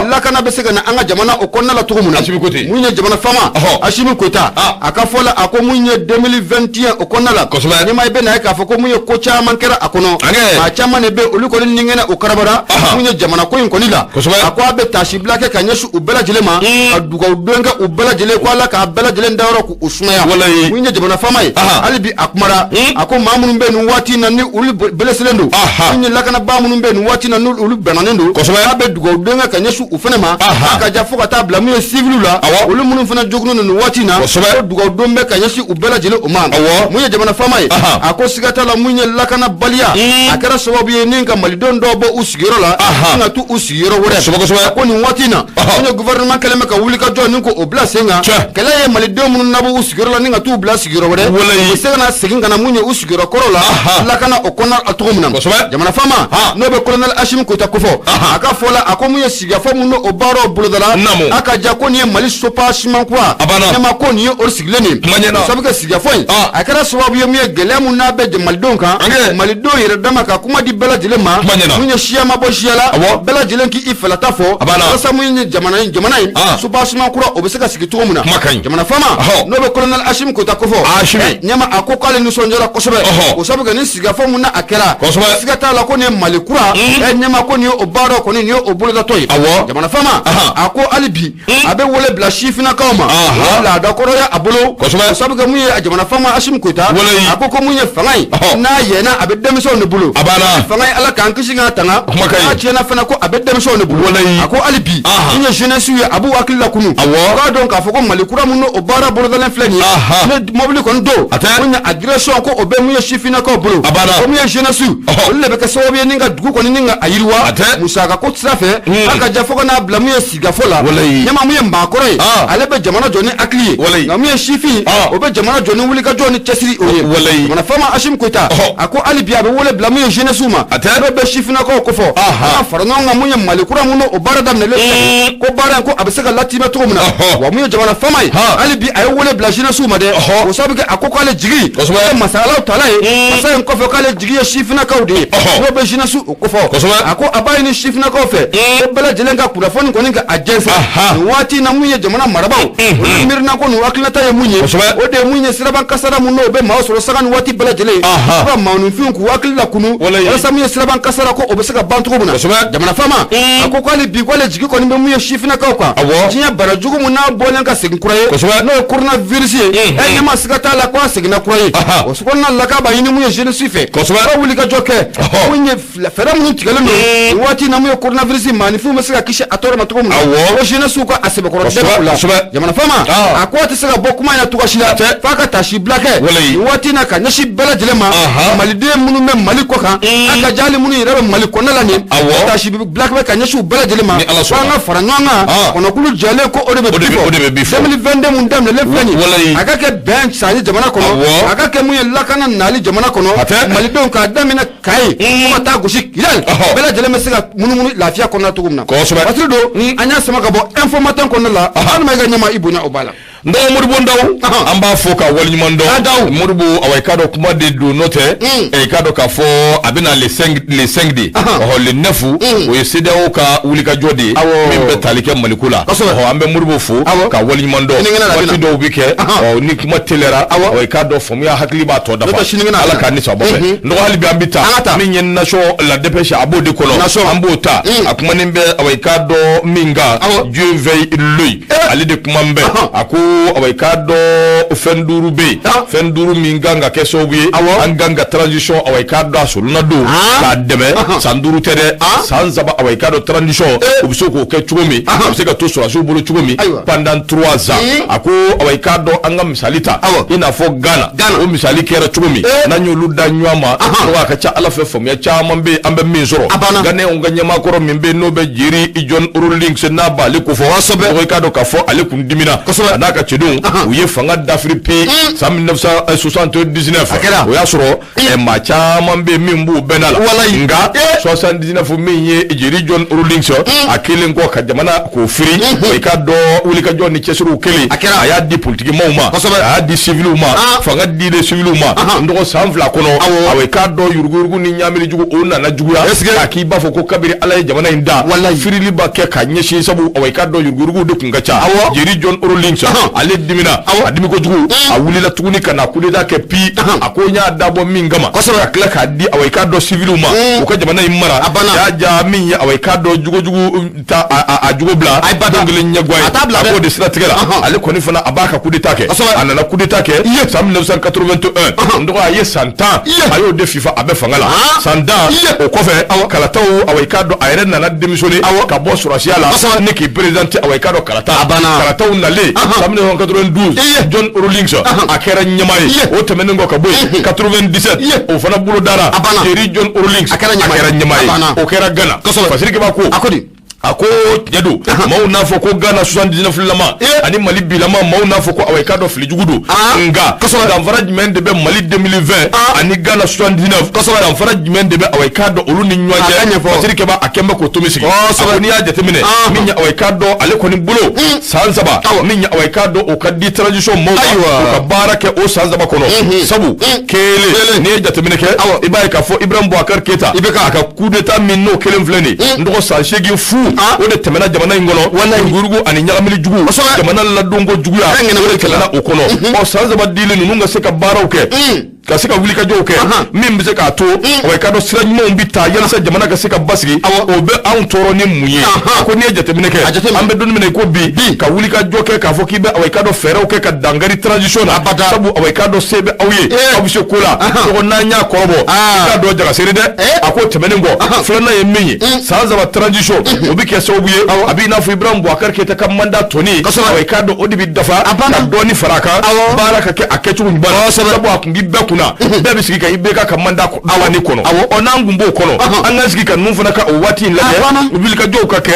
S1: la kana besega na anga jamana okonna la tugumuna munya jamana fama Hashimi Koita akafola ako munye 2021 okonna la ni mai be na ka fo ko munye ko cha mankera akono ma chama ne be uliko ni ngena okarabara munye jamana ko yin konila ako abe tashi blake kanyeshu ubela jelema aduga udwenga ubela jele kwa la ka bela jele ndawro ku usmaya winye jabana famai alibi akumara ako mamunu mbe nu wati na ni uli beleselendo winye lakana ba munu mbe nu wati na nu uli benanendo abe duga udwenga kanyeshu ufenema aka jafuka tabla mu civil la uli munu fana jogno nu wati na duga udwenga kanyeshu ubela jele umam munye jabana famai ako sigata la munye lakana balia akara sababu yeninga malidondo bo usigiro la nga tu usigiro wore ko ni watina ni gouvernement keleme ka wuli ka jo ni ko obla senga kala ye malidenw mun nabu usigiro la ni nga tu bla sigiro wore segana segin kana munye usigiro korola la kana okona atugumna jamana fama no be colonel Hashim Koita kofo aka fola akomunye siga fo mun no obaro bulodala aka jako ni mali sopa shiman kwa nyama ko ni or sigleni sabuka siga fo akara sababu ye miye gelemu na be maldonka malido yere dama ka kuma di bela dilema munye shia mabo shia la bela dilen ki ifela tafo asa munye jamana sopa shiman kwa obeseka sigitugo muna jamana fama no be colonel Hashim Koita kofo nyama akokale ni sonjora kosobe osabuka ni siga fo mun na akera siga ta la ko ni malikura nyama ko ni obaro ko ni obuloda toy jamana fama ako alibi abe wole bla shifina kauma la da koro ya abulo sabuga muye jamana fama Hashim Koita ako ko muye fangai na yena abe demiso ne bulo fangai ala kan kishinga tanga achena fana ko abe demiso ne bulo ako alibi muye jeunesse ya abu akilla kunu ka donc afo ko malikura muno obara buloda len fleni ne mobili kon do muye agression ko obe muye shifina ko bulo ko muye jeunesse le be ka sobe ninga dugu ko ninga ayirwa musaka ko trafe aka jafo na bla muye siga fola nyama muye mbakore ale be jamana joni akli na muye shifi obe jamana joni wuli ka joni chesiri oye mana fama Hashim Koita ako alibi abe wole bla muye jeunesse uma be shifi na ko kofo farano nga muye malikura muno obara dam ne le ko bara ko abeseka latima to muna wa muye jamana fama alibi ay wole bla jeunesse uma de o sabuke akoko ale jigi masala taala masala ko fo kale jigi shifi na kawde no be jeunesse kofo ako abai ni shifi na ko fe ko bela jelenga kura foni ko ninga agency wati na muye jamana marabaw mirna ko no wakilata ye munye o de munye siraban kasara muno be mawso sagan wati bela jele ba mawnu fin ku wakilla kunu wala samuye siraban kasara ko obesaka bantu ko buna jamana fama ako ko ali bi ko le jigi ko ni muye shifi na ko kwa jinya barajugu muna bolen ka segin kuraye no coronavirus e nyama sigata la ko segin na kuraye o sukon na la ka ba yini muye jene sife ko wuli ka joke munye fera mun tigale no wati na muye coronavirus manifu mesaka kisha atore matuko muna o jene suka asebe ko jamana fama akwati saka bokuma ya tukashila faka tashi blake wati na ka nyashi bela dilema malide munu me maliko ka aka jali munu irabe maliko na lani tashi blake be ka nyashi bela dilema wanga faranwanga kono kulu jale ko odebe bifo 2022 mun dam le lefani aka ke bench saji jamana kono aka ke muye lakana nali jamana kono malide ka damina kai kuma ta gushi kilal bela dilema saka munu lafiya kono tugumna wasido anya sama ka bo information kono la an ma ga nyama ibunya obala
S2: ndo murbu ndaw amba foka walnyuman do murbu away kado kuma de do note e kado ka fo abina le 5 di o le nefu o yesida o ka wulika jodi min be talike malikula o ambe murbu fu ka walnyuman do wati do bike o ni kuma telera away kado fo ya hakli ba to dafa ala ka ni so bobe ndo hali bi ambita min yen na sho la depêche abodi kolo ambota akuma nimbe away kado minga Dieu veille lui ali de kuma mbe aku away kado fenduru be fenduru minganga kesobuye anganga transition away kado asuluna do ka deme sanduru tere sanzaba away kado transition ubisoko ke chugumi ubiseka to so asubulu chugumi pendant 3 ans ako away kado anga misalita ina fo Ghana o misali kera chugumi nanyo luda nywama wa ka cha ala fe fom ya cha mambe ambe minzoro gane onganya makoro mimbe no be jiri ijon urulink se na ba le ko fo wasobe away kado ka fo ale kundimina anaka chedun uye fanga d'Afrique sam 1979 oya soro e ma chama mbe mimbu benala nga 79 minye ejiri John Rulings akile ngo ka jamana ko free e ka do wuli ka joni chesuru kele aya di politique mauma aya di civil uma fanga di de civil uma ndo sanfla kono awe ka do yurugurgu ni nyamiri jugo ona na jugo akiba fo ko kabiri ala jamana inda free liba ke ka nyeshi sabu awe ka do yurugurgu de kungacha jiri John Rulings ale dimina adimi ko jugu awuli la tuguni kana kulida ke pi akonya dabo mingama akla ka di awai ka do civiluma o ka jamana imara ya ja min ya awai ka do jugo ta a jugo bla dongle nyagwai ko de strategela ale ko ni fana abaka kudita ke anana kudita ke sam 1981 ndo aye santa ayo de FIFA abe fangala sanda o ko fe kalata o awai ka do ayre na démissionner ka boss rasiala ni ki president awai ka do kalata o na le sam 1992 John Rulings akera nyamai o temenengo ka boy 97 o fana bulo dara Jerry John Rulings akera nyamai o kera Ghana fasiri ke ba ko ako yadu mau na fo ko Ghana 79 lama ani Mali bilama mau na fo ko away kado fili jugudu nga dan faraj men de be Mali 2020 ani Ghana 79 dan faraj men de be away kado olu ni nyoje fasiri ke ba akemba ko tomi sigi ni ya jetemine minya away kado ale ko ni bulo sanzaba minya away kado o kaddi tradition mo ka barake o sanzaba kono sabu kele ni jetemine ke ibay ka fo Ibrahim Boubacar Keita aka coup d'état minno kelen fleni ndo sa shegi fu o de temena jamana ngolo wala ngurugo ani nyagamili jugu jamana la dongo jugu ya ngene kala o kono o sanzaba dile nunga seka barawke kasika wuli ka joke min bize ka to o ka do sira nyimo mbita yalla sa jamana kasika basigi o be an toro ni muye ko ne jate mineke ambe don mine ko bi ka wuli ka joke ka foki be o ka do fere o ka dangari tradition sabu o ka do sebe awye obise kola ko na nya korobo ka do jaga seride ako temene ngo flana ye minyi sanza ba tradition obi ke so buye abi na fu Ibrahim Boubacar Keita kam manda toni o ka do odibi dafa ka do ni faraka baraka ke akechu ngba sabu akumbi be bebe sigi ka ibeka kamanda ko awani kono onangu mbo kono anga sigi ka numfuna ka owati lade ubilika joka ke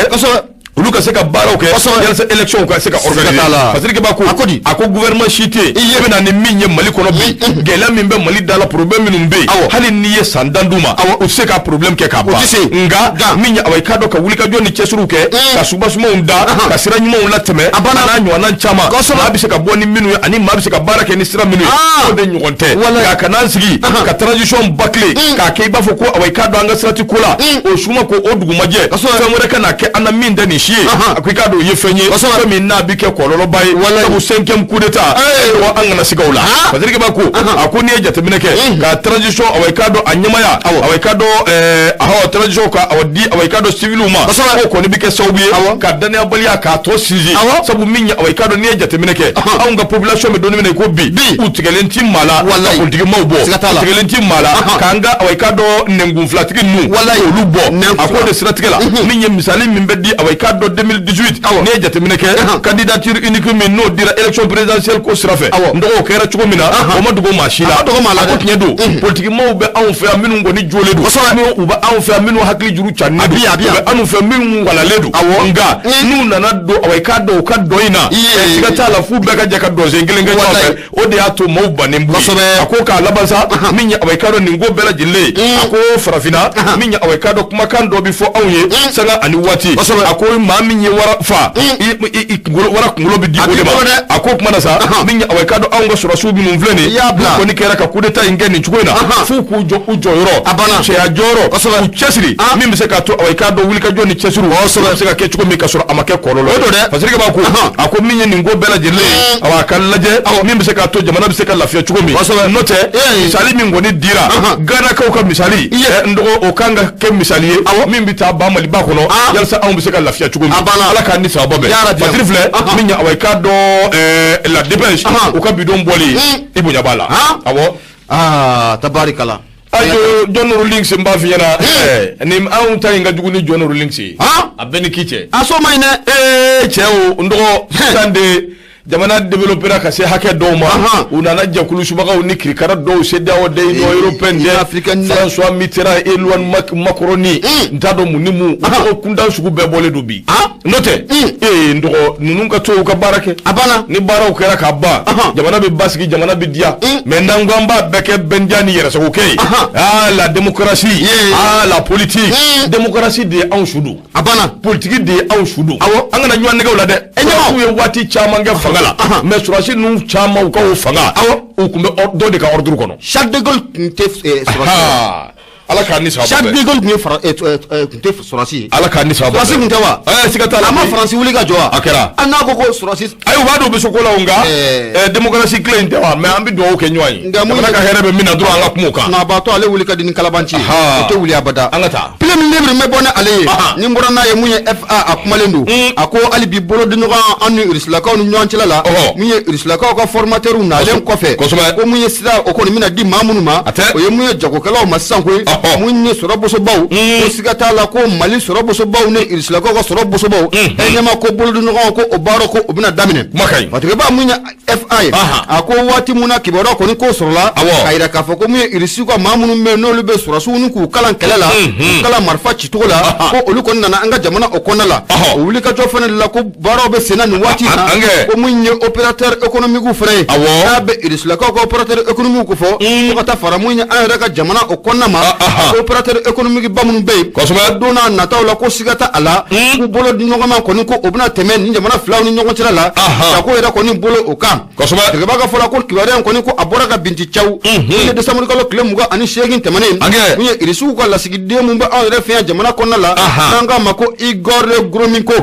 S2: uluka seka baro ke yalsa election ka seka organiser parce que ba ko ako gouvernement chité yebe na ni minye Mali kono bi gela mimbe Mali dala problème numbe hali niye sandanduma o seka problème ke ka ba nga minya awai kado ka wulika joni chesuru ke ka suba suma unda ka sira nyuma ulateme na nyo nan chama abi seka boni minu ani mabi seka baraka ni sira minu o de nyonte ka kanasigi ka transition bakle ka ke ba foko awai kado anga sirati kula o suma ko odugumaje so mo reka na ke ana minda ni akwika do yefenye so mi na bi ke kololo bay sabu 5e coup d'état wa angana sigawla parce que ba ko akuni ejate mineke ka transition away kado anyamaya away kado aho transition ka awdi away kado civiluma ko ni bi ke sawbiye ka dane abaliya ka to siji sabu minya away kado ni ejate mineke awnga population me do ni ko bi utigelenti mala politique mawbo utigelenti mala kanga away kado nengum flatiki nu lubo akode stratigela minya misali mimbedi away kado 2018 ne jate mineke candidature unique min no dira élection présidentielle ko sirafe ndo kera chuko mina o madugo mashila ko tinyedo politique mo be an fa minu ngoni joledu no uba an fa minu hakli juru channe be an fa minu wala ledu nga nu nana do away kado ka doina sigata la fu be ka jaka do zengelenga o de ato mo banembu ako ka labansa minya away kado ningo bela jille ako farafina minya away kado kuma kan do before awye sanga ani wati ako mami ye wara fa wara kungulo bi di odema ako kuma na sa minya away kado ango sura subi mun vleni ko ni kera ka kudeta ingeni chukoina fu ku jo ujoro che ajoro ku chesiri mimi se ka to away kado wuli ka joni chesiru se ka ke chuko mi ka sura amake kololo fasiri ba ku ako minya ningo bela jelle awa kallaje mimi se ka to jamana bi se ka lafiya chuko mi note misali mi ngoni dira gana ka ka misali ndo o kanga ke misali mimi ta ba mali ba kono yalsa an bi se ka lafiya chuko ala ka ni sababe patrifle minya away kado la dépêche o ka bidon boli ibunya bala awo
S1: tabarikala
S2: ayo John Rawlings mba fiena ni an ta inga duguni John Rawlings abeni kiche
S1: aso mayne
S2: cheo ndo sande jamana developer ka se hake do ma unana jakulu subaga ni krikara do se dawo de no european de François Mitterrand et Luan Macroni ntado munimu ko kunda sugu be bole do bi note ndo nununga to ka barake abana ni baraw kera ka ba jamana be basiki jamana be dia mais ndangamba beke benjani yera so okay la démocratie la politique démocratie de en shudu abana politique de en shudu angana nywanne gawla de enyaw wati chama nga mais surasi nu chama ko fanga o kumbe do de ka ordre kono
S1: Charles de Gaulle
S2: ala ka ni sababu
S1: Charles de Gaulle kunte surasi
S2: ala ka ni sababu
S1: surasi kuntawa
S2: sikata
S1: ama France wuli ka joa
S2: akera
S1: anako ko surasi
S2: ayo wado be sokola unga démocratie clean tawa mais ambi do ke nyoi ngana ka herebe mina dro anga kumuka
S1: na bato ale wuli ka din kalabanci to wuli abada
S2: angata
S1: film libre me bona ale ni mborana ye munye FA akumalendo ako ali bi bolo de noga anu rislaka onu nyancila la munye rislaka ko formateur na len kofe ko munye sida o ko mina di mamunuma o ye munye jago kala o masanko munye soroboso baw o sigata la ko Mali soroboso baw ne rislaka ko soroboso baw enyama ko bolo de noga ko o baro ko obina damine
S2: makay
S1: patriba munye FI a ko waati mun na kibaruya kɔni ko sɔrɔla ka yira k'a fɔ ko mun ye irisi ka maa minnu bɛ n'olu bɛ sɔrɔsiw ni k'u kalan kɛlɛ la k'u kalan marifa cicogo la ko olu kɔni nana an ka jamana o kɔnɔna la o wulikajɔ fana de la ko baaraw bɛ senna nin waati na ko mun ye opérateur économique fana ye n'a bɛ irisilakaw ka opérateur économique ko fɔ ko ka taa fara mun ye an yɛrɛ ka jamana o kɔnɔna ma opérateur économique ba minnu bɛ yen don n'a nataw la ko siga t'a a la k'u bolo di ɲɔgɔn ma kɔni ko o bɛna tɛmɛ nin jamana filaw ni ɲɔgɔn cɛla la ka ko yɛrɛ kɔni bolo o kan tigɛba ka fɔla ko kibaruya in kɔni ko a bɔra ka binti caw mun ye décembre kalo tile 28 tɛmɛnen mun ye irisiw ka lasigiden mun bɛ anw yɛrɛ fɛ yan jamana kɔnɔna la n'an k'a ma ko Igor Grominko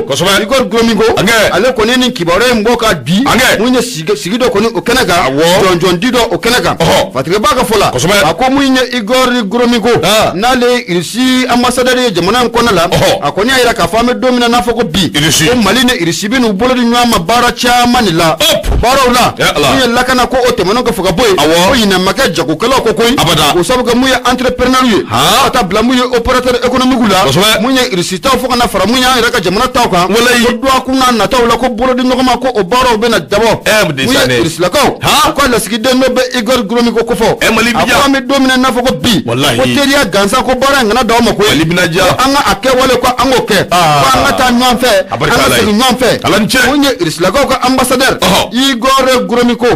S1: ale kɔni ni kibaruya in bɔ ka di mun ye sigi dɔ kɔni o kɛnɛ kan jɔnjɔn di dɔ o kɛnɛ kan fatigɛba ka fɔla a ko mun ye Igor Grominko n'ale ye irisi ambassadeur ye jamana in kɔnɔna la a kɔni y'a yira k'a fɔ an bɛ don min na n'a fɔ ko bi ko Mali ni irisi bɛ n'u bolo di ɲɔgɔn ma baara caman de la baaraw la mun ye lakana ko o tɛmɛnen ka fɔ ka bɔ yen ko ɲinɛ ma kɛ jagokɛlaw ko koyi o sabu kɛ mun ye entrepreneur ye ka taa bila mun ye opérateur économique la mun ye irisi taw fo ka na fara mun ye an yɛrɛ ka jamana taw kan ko duwa kun n'a nataw la ko bolo di ɲɔgɔn ma ko o baaraw bɛna dabɔ mun ye irisilakaw u ka lasigiden dɔ bɛ Igor Grominko ko fɔ a ko an bɛ don min na n'a fɔ ko bi ko teriya gansan ko baara in kana d'aw ma koyi an ka a kɛwale ko an k'o kɛ ko an ka taa ɲɔgɔn fɛ an ka segin ɲɔgɔn fɛ mun ye irisilakaw ka ambassadeur Igor Grominko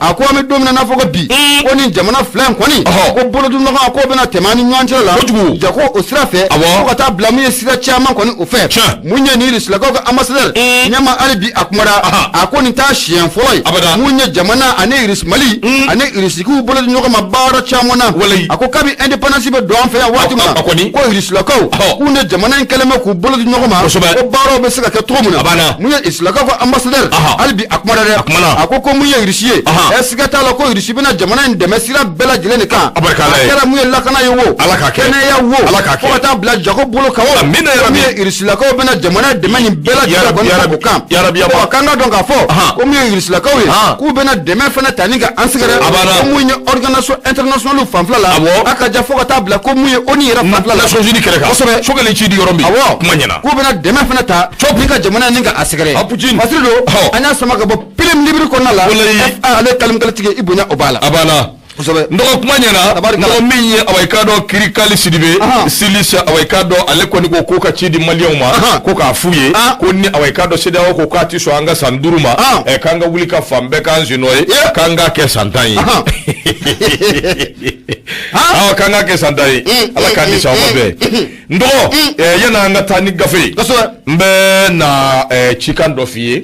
S1: a ko an bɛ don min na n'a fɔ ko bi ko ni jamana fila in kɔni ko bolodi ɲɔgɔn a ko bɛna tɛmɛ ni ɲɔgɔn cɛ la jako o sira fɛ ko ka taa bila mun ye sira caman kɔni o fɛ mun ye ni irisilakaw ka ambassadeur ɲɛma hali bi a kumara a ko nin t'a siɲɛ fɔlɔ ye mun ye jamana ani irisi Mali ani irisikiw bolodi ɲɔgɔn ma baara caman na a ko kabi indépendance bɛ don an fɛ yan waati min ko irisilakaw k'u ni jamana in kɛlen bɛ k'u bolodi ɲɔgɔn ma ko baaraw bɛ se ka kɛ cogo min na mun ye irisilakaw ka ambassadeur hali bi a kumara dɛ a ko mun ye irisi ye siga t'a la ko irisi bɛna jamana in dɛmɛ sira bɛɛ lajɛlen de kan a kɛra mun ye lakana ye wo kɛnɛya wo fo ka taa bila jago bolo kan o mun ye irisilakaw bɛna jamana dɛmɛ nin bɛɛ lajɛlen kɔni o kan k'an ka dɔn k'a fɔ ko mun ye irisilakaw ye k'u bɛna dɛmɛ fana ta ni ka an sɛgɛrɛ ko mun ye organisation internationale fanfɛla la a ka ja fo ka taa bila ko mun ye ONU yɛrɛ fanfɛla la kosɛbɛ sokɛli ci di yɔrɔ min kuma ɲɛna k'u bɛna dɛmɛ fana ta ni ka jamana ni ka a sɛgɛrɛ masiri do an y'a sama ka bɔ pilim libiri kɔnɔna la FA ale kalimkalatigi i bonya o b'a la
S2: ndɔgɔ kuma ɲɛna ndɔgɔ min ye awayika dɔ Kirikali Sidibe Silisa awayika dɔ ale kɔni ko ka ci di maliyɛnw ma ko k'a f'u ye ko ni awayika dɔ CEDEAO ko k'a ti sɔn an ka san 5 ma k'an ka wuli ka fan bɛɛ k'an sen nɔ ye k'an k'a kɛ san 10 ye k'an k'a kɛ san 10 ye ala k'an di sa aw ma bɛɛ ndɔgɔ yan'an ka taa ni gafe n bɛ na cikan dɔ f'i ye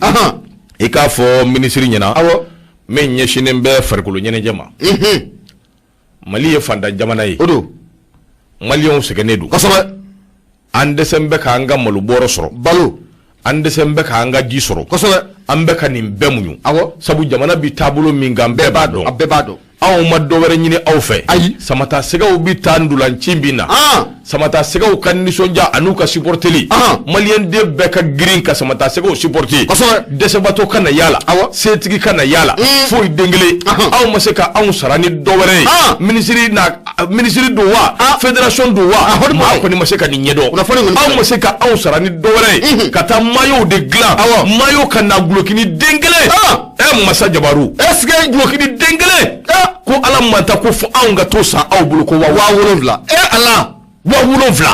S2: i k'a fɔ minisiri ɲɛna min ɲɛsinen bɛ farikolo ɲɛnajɛ ma Mali ye fantan jamana ye o don maliyɛnw sɛgɛnnen don kosɛbɛ an dɛsɛn bɛ k'an ka malo bɔrɔ sɔrɔ balo an dɛsɛn bɛ k'an ka ji sɔrɔ kosɛbɛ an bɛ ka nin bɛɛ muɲu sabu jamana bi taabolo min kan bɛɛ b'a dɔn aw ma dɔ wɛrɛ ɲini aw fɛ ayi samata sɛgɛw bi taa ndolanci bin na samata sɛgɛw ka nisɔndiya an'u ka supporteli maliyɛnden bɛɛ ka girin ka samata sɛgɛw supporter dɛsɛbatɔ ka na yala setigi ka na yala foyi den kelen aw ma se ka anw sara ni dɔ wɛrɛ ye minisiri don wa fédération don wa maa kɔni ma se ka nin ɲɛdɔn aw ma se ka anw sara ni dɔ wɛrɛ ye ka taa maillot de dilan maillot ka na gulokini den kelen masa jabaru est-ce que gulokini den kelen ko ala manta ko fo anw ka to sa aw bolo ko wa 7 ala wa 7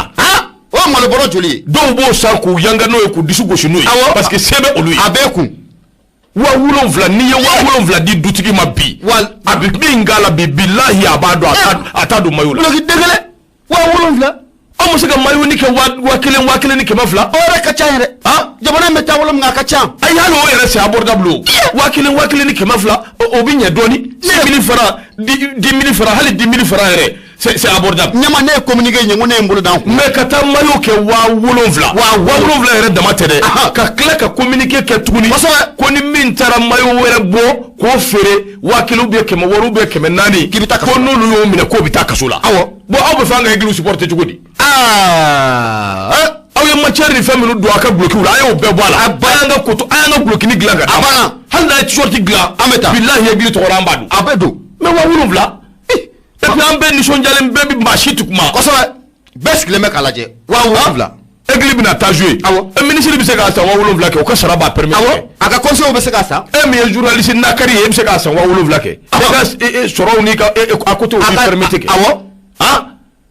S2: o maloboro joli dɔw b'o san k'u yanga n'o ye k'u disu gosi n'o ye parce que se bɛ olu ye a bɛɛ kun wa 7 n'i ye wa 7 di dutigi ma bi a bɛ min k'a la bi bilahi a b'a dɔn a t'a don maillot la guloki den kelen wa 7 aw ma se ka maillot ni kɛ wa kelen ni 200 o yɛrɛ ka ca yɛrɛ jamana in bɛ taabolo min a ka ca ayi hali o yɛrɛ c'est abordable wa kelen ni 200 o bi ɲɛ dɔɔni 10 000 francs 10 000 francs hali 10 000 francs yɛrɛ c'est abordable ɲama ne ye communiqué ɲɛ ko ne ye n bolo d'an kun mais ka taa maillot kɛ wa 7 yɛrɛ dama tɛ dɛ ka tila ka communiqué kɛ tuguni ko ni min taara maillot wɛrɛ bɔ k'o feere 1000 ou bien 100 wari ou bien 400 k'i bɛ taa ko n'olu y'o minɛ k'o bɛ taa kaso la bon aw bɛ fɛ an ka église supporter cogo di aw ye matière ni fɛn minnu don a ka gulokiw la a y'o bɛɛ bɔ a la a y'an ka koto a y'an ka gulokini dilan ka d'a hali n'a ye t-shirt dilan an bɛ taa bilahi église tɔgɔ la an b'a dun a bɛ don mais wa 7 et puis an bɛɛ nisɔndiyalen bɛɛ bi maa si tukuma kosɛbɛ bɛɛ sigilen bɛ k'a lajɛ wa 7 église bina ta jouer un ministre bi se ka sa wa wolonvla ke o ka sara ba permettre
S1: aka conseil be se ka sa
S2: mais journaliste nakari e bi se ka sa wa wolonvla ke e soro ni ka à côté o permettre ke hein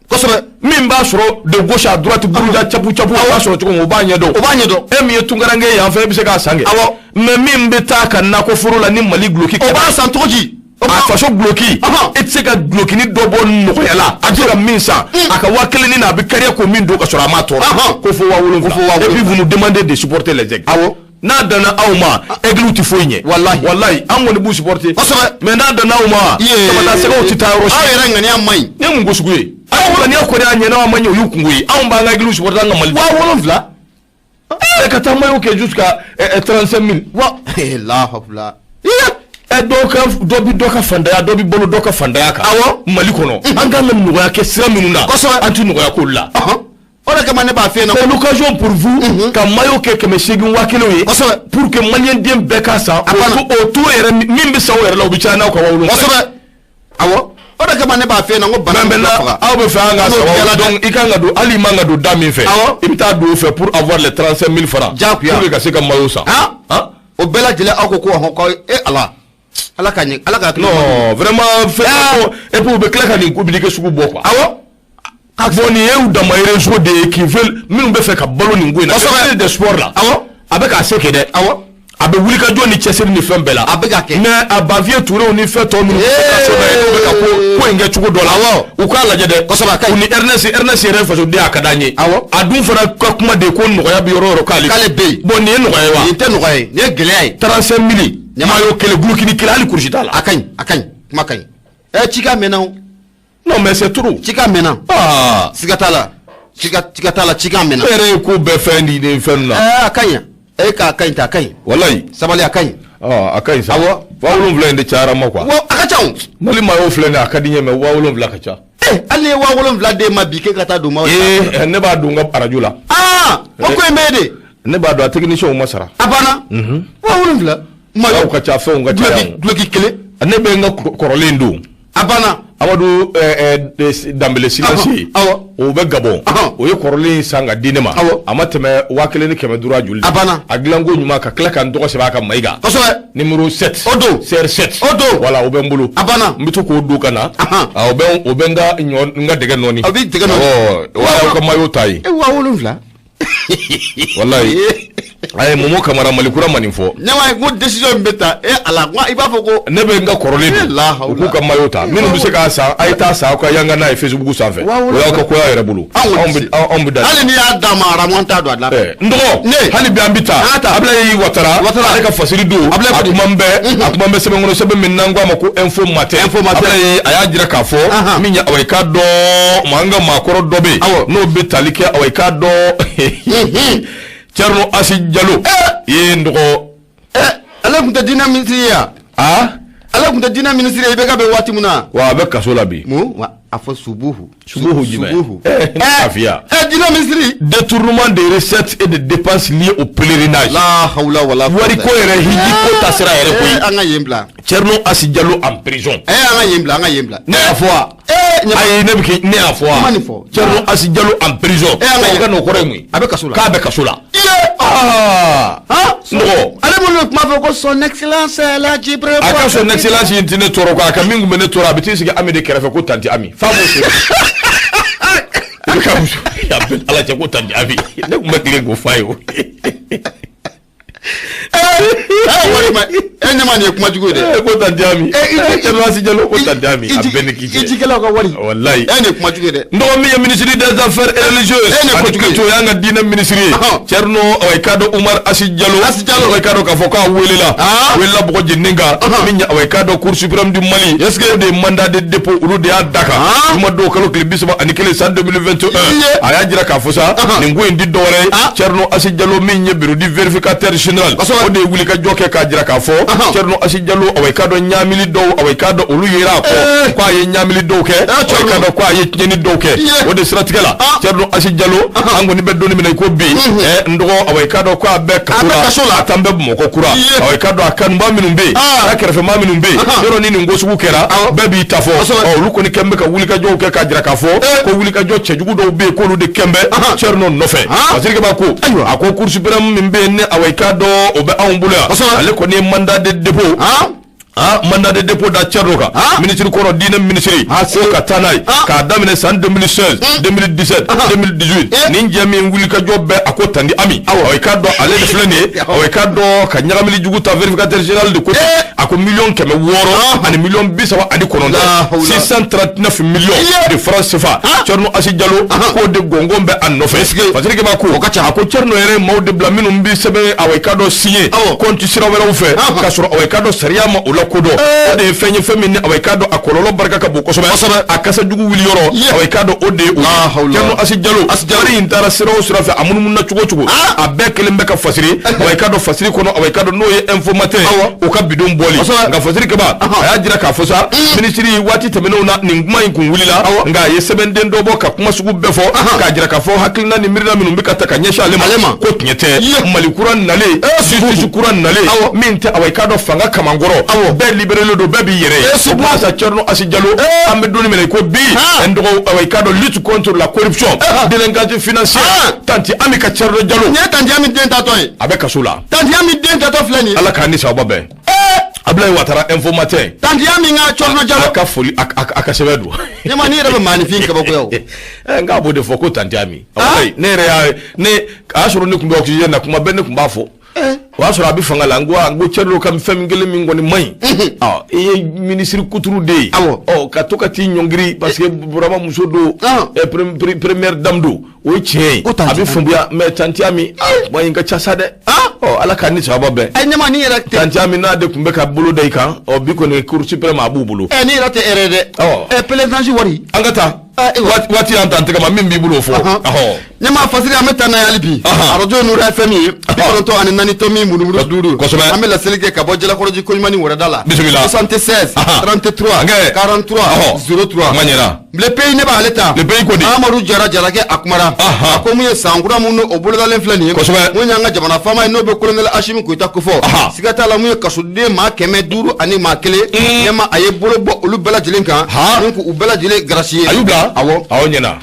S1: kosebe
S2: min ba soro de gauche à droite buruja chapu ba soro tuko o ba nyedo e mi tungarange ya fa bi se ka sange mais min be ta kan na ko furu la ni mali gloki
S1: o ba san toji
S2: a faso gloki et se ka gloki ni do bon no yala a jira min sa aka wakele ni na be kariya ko min do ka soro ma to ko fo wa wolon et puis vous nous demandez de supporter les aigles na dana awma aigle ti foyne wallahi an woni bu supporter mais na dana awma kama da sego ti taro shi
S1: ay ranga ni amay
S2: ne mun go suguye ay wala ni ko da nyana wa manyo yukunguye an ba nga aigle supporter nga mali
S1: wa wolon vla
S2: e ka tamayo ke jusqu'à 35000
S1: wa la hawla
S2: e doka fandaya dobi bolo doka fandaya ka mali kono an ga men nugo ya ke sira minuna antu nugo ya ko la
S1: on a kamane ba fait
S2: c'est l'occasion pour vous ka mayo ke keme segin wakelo yi pour que malien dem beka sa o to ere min bi sa ere la obi chana ko wawulu
S1: awo on a kamane ba fait ngo bana
S2: aw be fa nga sa donc ikanga do ali manga do dami fe ibita do fe pour avoir les 35000 francs pour que se ka mayo sa
S1: o bela jele akoko ko e ala kanye ala ka
S2: non vraiment fait et pour be klaka ni ko bi ke sugu bo quoi Boni e ou dama réseau de qui veulent nous be fait ka ballon ni ngwe na de sport là avec a seke de abe wuli ka joni chesel ni fembela
S1: abega ke
S2: mais abavie touré ni fait to mi ko nge chugo dola u ka la jede uni Ernest refaso de akadanye adun fara ko kuma de ko no ya bi roro kale
S1: be
S2: boni no ya wa
S1: inte no ya ne gele ay
S2: 35000 nyama yo kele gluki ni kila ali kurjita la
S1: akany makany e chika menao
S2: non mais c'est trop
S1: chika mena sigatala chika mena
S2: ere ko be fendi de fenna
S1: akanya e ka akanya akanya
S2: wallahi
S1: sabali akanya
S2: akanya sa wa wolon vlende chara ma quoi
S1: wa akachaw
S2: mali ma yo flende akadinye me wa wolon vla kacha
S1: alle wa wolon vla de ma bike kata do ma
S2: ne ba do nga parajula
S1: o ko emede
S2: ne ba do technicien o masara
S1: abana wa wolon vla ma
S2: yo kacha fe nga chara
S1: gloki kele
S2: ne be nga korolendo
S1: abana
S2: Amadou Dambele Silassi o be Gabon o ye koroli sanga dinema amateme wakele ni keme dura juli aglango nyuma ka kla kan dogo seba ka maiga numéro 7
S1: odo
S2: CR7
S1: odo
S2: wala o be mbulu
S1: abana
S2: mbitu ko do kana o be nga dege noni
S1: abi dege noni
S2: wala ko mayo tai
S1: e wa wolumfla
S2: wallahi ay momo kamara malikura manifo
S1: nyawa go decision beta e ala kwa iba foko
S2: nebe nga korole ku ka mayota minu bi se ka sa ay ta sa ko yanga na Facebook sa fe wala ko ko yere bulu on bi da
S1: ale ni adama ramonta do adla
S2: ndo hani bi ambita abla yi watara ka fasiri do akumambe sebe ngono sebe minangwa mako info matin abla yi aya jira ka fo minya awai ka do manga makoro dobe no betalike awai ka do Cerno Asi Jallo ye ndogo
S1: ala kunta dina ministriya ala kunta dina ministriya be ka be wati muna
S2: wa be kasola bi
S1: mu wa afo subuhu
S2: jime afia
S1: dina ministri
S2: détournement des recettes et des dépenses liées au pèlerinage
S1: la hawla wala
S2: wari ko yere hiji ko tasira yere ko
S1: anga yembla
S2: Cerno Asi Jallo en prison
S1: anga yembla
S2: ne afwa ay ne bi ne afwa Cerno Asi Jallo en prison ko no ko remi
S1: abe kasola
S2: ka be kasola
S1: no ale mo ma fa ko son excellence la jibre
S2: aka son excellence yintine toro ko aka mingu mene toro abiti sigi ami de kerefe ko tanti ami fa mo ka musu ya ben ala ce ko tanti ami ne ko makile go fayo
S1: wari ma enya mani kuma jugo de
S2: ko tanti ami Cerno Asi Jallo ko tanti ami abeni kije
S1: ijikela ko wari
S2: wallahi
S1: enya kuma jugo de
S2: ndo mi ministre des affaires religieuses ene ko yanga dina ministre Cerno way kado Umar Asi Jallo way kado ka foka welela boko jinninga minya way kado cour suprême du Mali est-ce que des mandats de dépôt ou de Dakar duma do kalo klibisma anikele sa 2021 aya jira ka fosa ni ngoy ndi dore Cerno Asi Jallo minya bureau du vérificateur général o de wuli ka wulikajɔ kɛ k'a jira k'a fɔ Thierno Asi Diallo awai ka dɔ ɲamili dɔw awai ka dɔ olu yera kɔ k'a ye ɲamili dɔw kɛ awai ka dɔ k'a ye tiɲɛni dɔw kɛ o de siratigɛ la Thierno Asi Diallo an kɔni bɛ donni minɛ ko bi n dɔgɔ awai ka dɔ k'a bɛ kaso la a tan bɛ Bamakɔ kura awai ka dɔ a kanuba minnu bɛ yen a kɛrɛfɛmaa minnu bɛ yen yɔrɔ ni nin ko sugu kɛra bɛɛ b'i ta fɔ olu kɔni kɛn bɛ ka wulikajɔw kɛ k'a jira k'a fɔ ko wulikajɔ cɛjugu dɔw bɛ yen k'olu de kɛn bɛ Thierno nɔfɛ Basiriki ba ko a ko Cour suprême min bɛ yen ni awai ka dɔ o bɛ anw bolo yan ale kɔni ye mandat de dépôt mandat de dépôt da Thierno kan ministre kɔrɔ diinɛ ministre ko ka taa n'a ye k'a daminɛ san 2016 2017 2018 nin jɛ min wulikajɔ bɛɛ a ko Tandi Ami awai ka dɔ ale de filɛ nin ye awai ka dɔ ka ɲagamili jugu ta vérificateur général de côté a ko miliyɔn 600 ani miliyɔn 39 639 millions de francs CFA Thierno Asi Diallo k'o de gɔngɔn bɛ a nɔfɛ Basiriki ba ko a ko Thierno yɛrɛ maaw de bila minnu bi sɛbɛn awai ka dɔ signé compte sira wɛrɛw fɛ k'a sɔrɔ awai ka dɔ sariya ma o la ko dɔn o de ye fɛn ye fɛn min ni awai ka dɔ a kɔlɔlɔ barika ka bon kosɛbɛ a kasa jugu wuli yɔrɔ awai ka dɔ o de ye o Thierno Asi Diallo wari in taara sira o sira fɛ a munumunu cogo cogo a bɛɛ kelen bɛ ka fasiri awai ka dɔ fasiri kɔnɔ awai ka dɔ n'o ye informateur o ka bidon bɔli nka Basiriki ba a y'a jira k'a fɔ sa ministre waati tɛmɛnenw na nin kuma in kun wulila nka a ye sɛbɛnden dɔ bɔ ka kuma sugu bɛɛ fɔ k'a jira k'a fɔ hakilina ni miirina minnu bɛ ka ta ka ɲɛsin ale ma ko tiɲɛ tɛ Mali kura nalen justice kura nalen min tɛ awai ka dɔ fanga kamankɔrɔ bɛɛ libéré do bɛɛ b'i yɛrɛ ye o kuma sa Thierno Asi Diallo an bɛ donni minɛ ko bi n dɔgɔ awai ka dɔ lutte contre la corruption délinquance financière Tanti Ami ka Thierno Diallo
S1: nin ye Tanti Ami den tatɔ ye
S2: a bɛ kaso la
S1: Tanti Ami den tatɔ filɛ nin ye
S2: Ala k'a ni sababa bɛn Ablaye Ouattara informateur
S1: Tanti Ami ka Thierno Diallo
S2: a ka foli a ka sɛbɛn don
S1: ɲɛma ni yɛrɛ bɛ maanifin kabako yaw
S2: n k'a b'o de fɔ ko Tanti Ami ne yɛrɛ y'a a y'a sɔrɔ ne tun bɛ oxygène na kuma bɛɛ ne tun b'a fɔ o y'a sɔrɔ a bɛ fanga la n ko Thierno ka fɛn min kelen min kɔni man ɲi i ye ministre kuturu de ye ka to ka t'i ɲɔngiri parce que Burama muso don première dame don o ye tiɲɛ ye a bɛ funbuya mais Tanti Ami wa in ka ca sa dɛ Ala k'a ni sababa bɛn
S1: ɲɛma ni yɛrɛ tɛ
S2: Tanti Ami n'a de tun bɛ ka bolo da i kan bi kɔni Cour suprême a b'u bolo
S1: ni yɛrɛ tɛ erreur dɛ présidence wari
S2: an ka taa waati y'an tan tɛgɛma min b'i bolo o fɔ
S1: ɲɛma Fasiri an bɛ taa n'a ye hali bi radio Nuru FM ye 94 tomi munumunu 5
S2: kosɛbɛ
S1: an bɛ laseli kɛ ka bɔ Jalakɔrɔji Koɲumani Wɛrɛda la
S2: bisimila
S1: 76 33 43 03
S2: ma ɲɛna
S1: le pays ne b'ale ta
S2: le pays ko di
S1: Amadu Jara Jarakɛ a kumara a ko mun ye san kura mun o bolodalen filɛ nin ye
S2: kosɛbɛ
S1: mun y'an ka jamana faama ye n'o bɛ colonel Asimi Goyita ko fɔ siga t'a la mun ye kasoden maa 500 ani maa 1 ɲɛma a ye bolo bɔ olu bɛɛ lajɛlen kan ni k'u bɛɛ lajɛlen gracier
S2: a y'u bila awɔ ɲɛna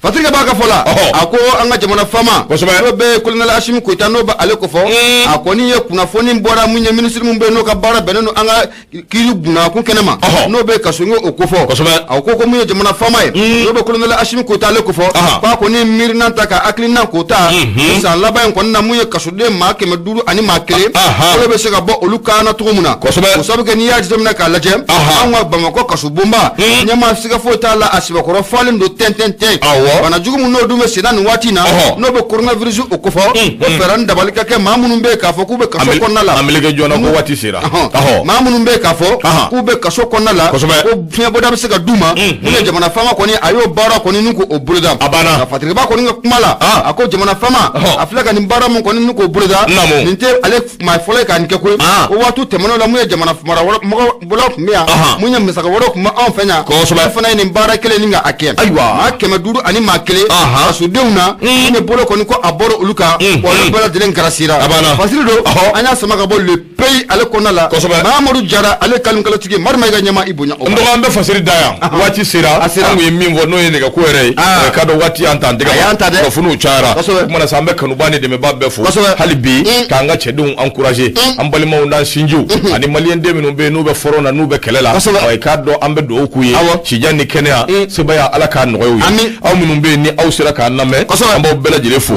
S1: Fatirika b'a ka fɔ la a ko an ka jamana faama n'o bɛ colonel Asimi Goyita n'o bɛ ale ko fɔ a kɔni ye kunnafoni bɔra mun ye ministre mun bɛ n'o ka baara bɛnnen don an ka kiiri bunakun kɛnɛ ma n'o bɛ kaso o ko fɔ a ko mun ye jamana faama ye n'o bɛ colonel Asimi Goyita ale ko fɔ k'a kɔni miirina ta ka hakilina k'o ta san laban in kɔni na mun ye kasoden maa 500 ani maa 1 olu bɛ se ka bɔ olu kan na cogo min na o sabu kɛ n'i y'a jateminɛ k'a lajɛ an ka Bamakɔ kaso bonba ɲɛma siga foyi t'a la a sɛbɛkɔrɔ falen don tɛntɛntɛn bana jugu min n'o dun bɛ senna nin waati in na n'o bɛ coronavirus o kofɔ o fɛɛrɛ ni dabali ka kɛ maa minnu bɛ yen k'a fɔ k'u bɛ kaso kɔnɔna la
S2: an meleke joona ko waati sera
S1: maa minnu bɛ yen k'a fɔ k'u bɛ kaso kɔnɔna la ko fiɲɛbɔda bɛ se ka d'u ma mun ye jamana faama kɔni a y'o baara kɔni n'u k'o boloda a Fatirika kɔni ka kuma la a ko jamana faama a filɛ ka nin baara min kɔni n'u k'o boloda nin tɛ ale maa fɔlɔ ye ka nin kɛ koyi o waati tɛmɛn'o la mun ye jamana mara mɔgɔ bolo tun bɛ yan mun ye misaka wɛrɛw tun bɛ anw fɛ yan olu fana ye nin baara kelen nin ka a kɛ maa 500 ani maa 1 kasodenw na ne bolo kɔni ko a bɔra olu kan wa olu bɛɛ lajɛlen garasira Fasiri don an y'a sama ka bɔ le pays ale kɔnɔna la Mahamadu Jara ale kalukalatigi Marima ka ɲɛma i bonya o
S2: n dɔgɔ an bɛ Fasiri da yan waati sera an kun ye min fɔ n'o ye nɛgɛ ko yɛrɛ ye k'a dɔn waati y'an tan tɛgɛ ma kunnafoniw cayara o kumana sa an bɛ kanuba ni dɛmɛba bɛɛ fo hali bi k'an ka cɛdenw encourager an balimaw n'an sinjiw ani maliyɛnden minnu bɛ yen n'u bɛ fɔrɔn na n'u bɛ kɛlɛ la k'a dɔn an bɛ dugawu k'u ye sijan ni kɛnɛya sebaya Ala k'a nɔgɔya u ye aw minnu bɛ yen ni aw sera k'an lamɛn an b'aw bɛɛ lajɛlen fo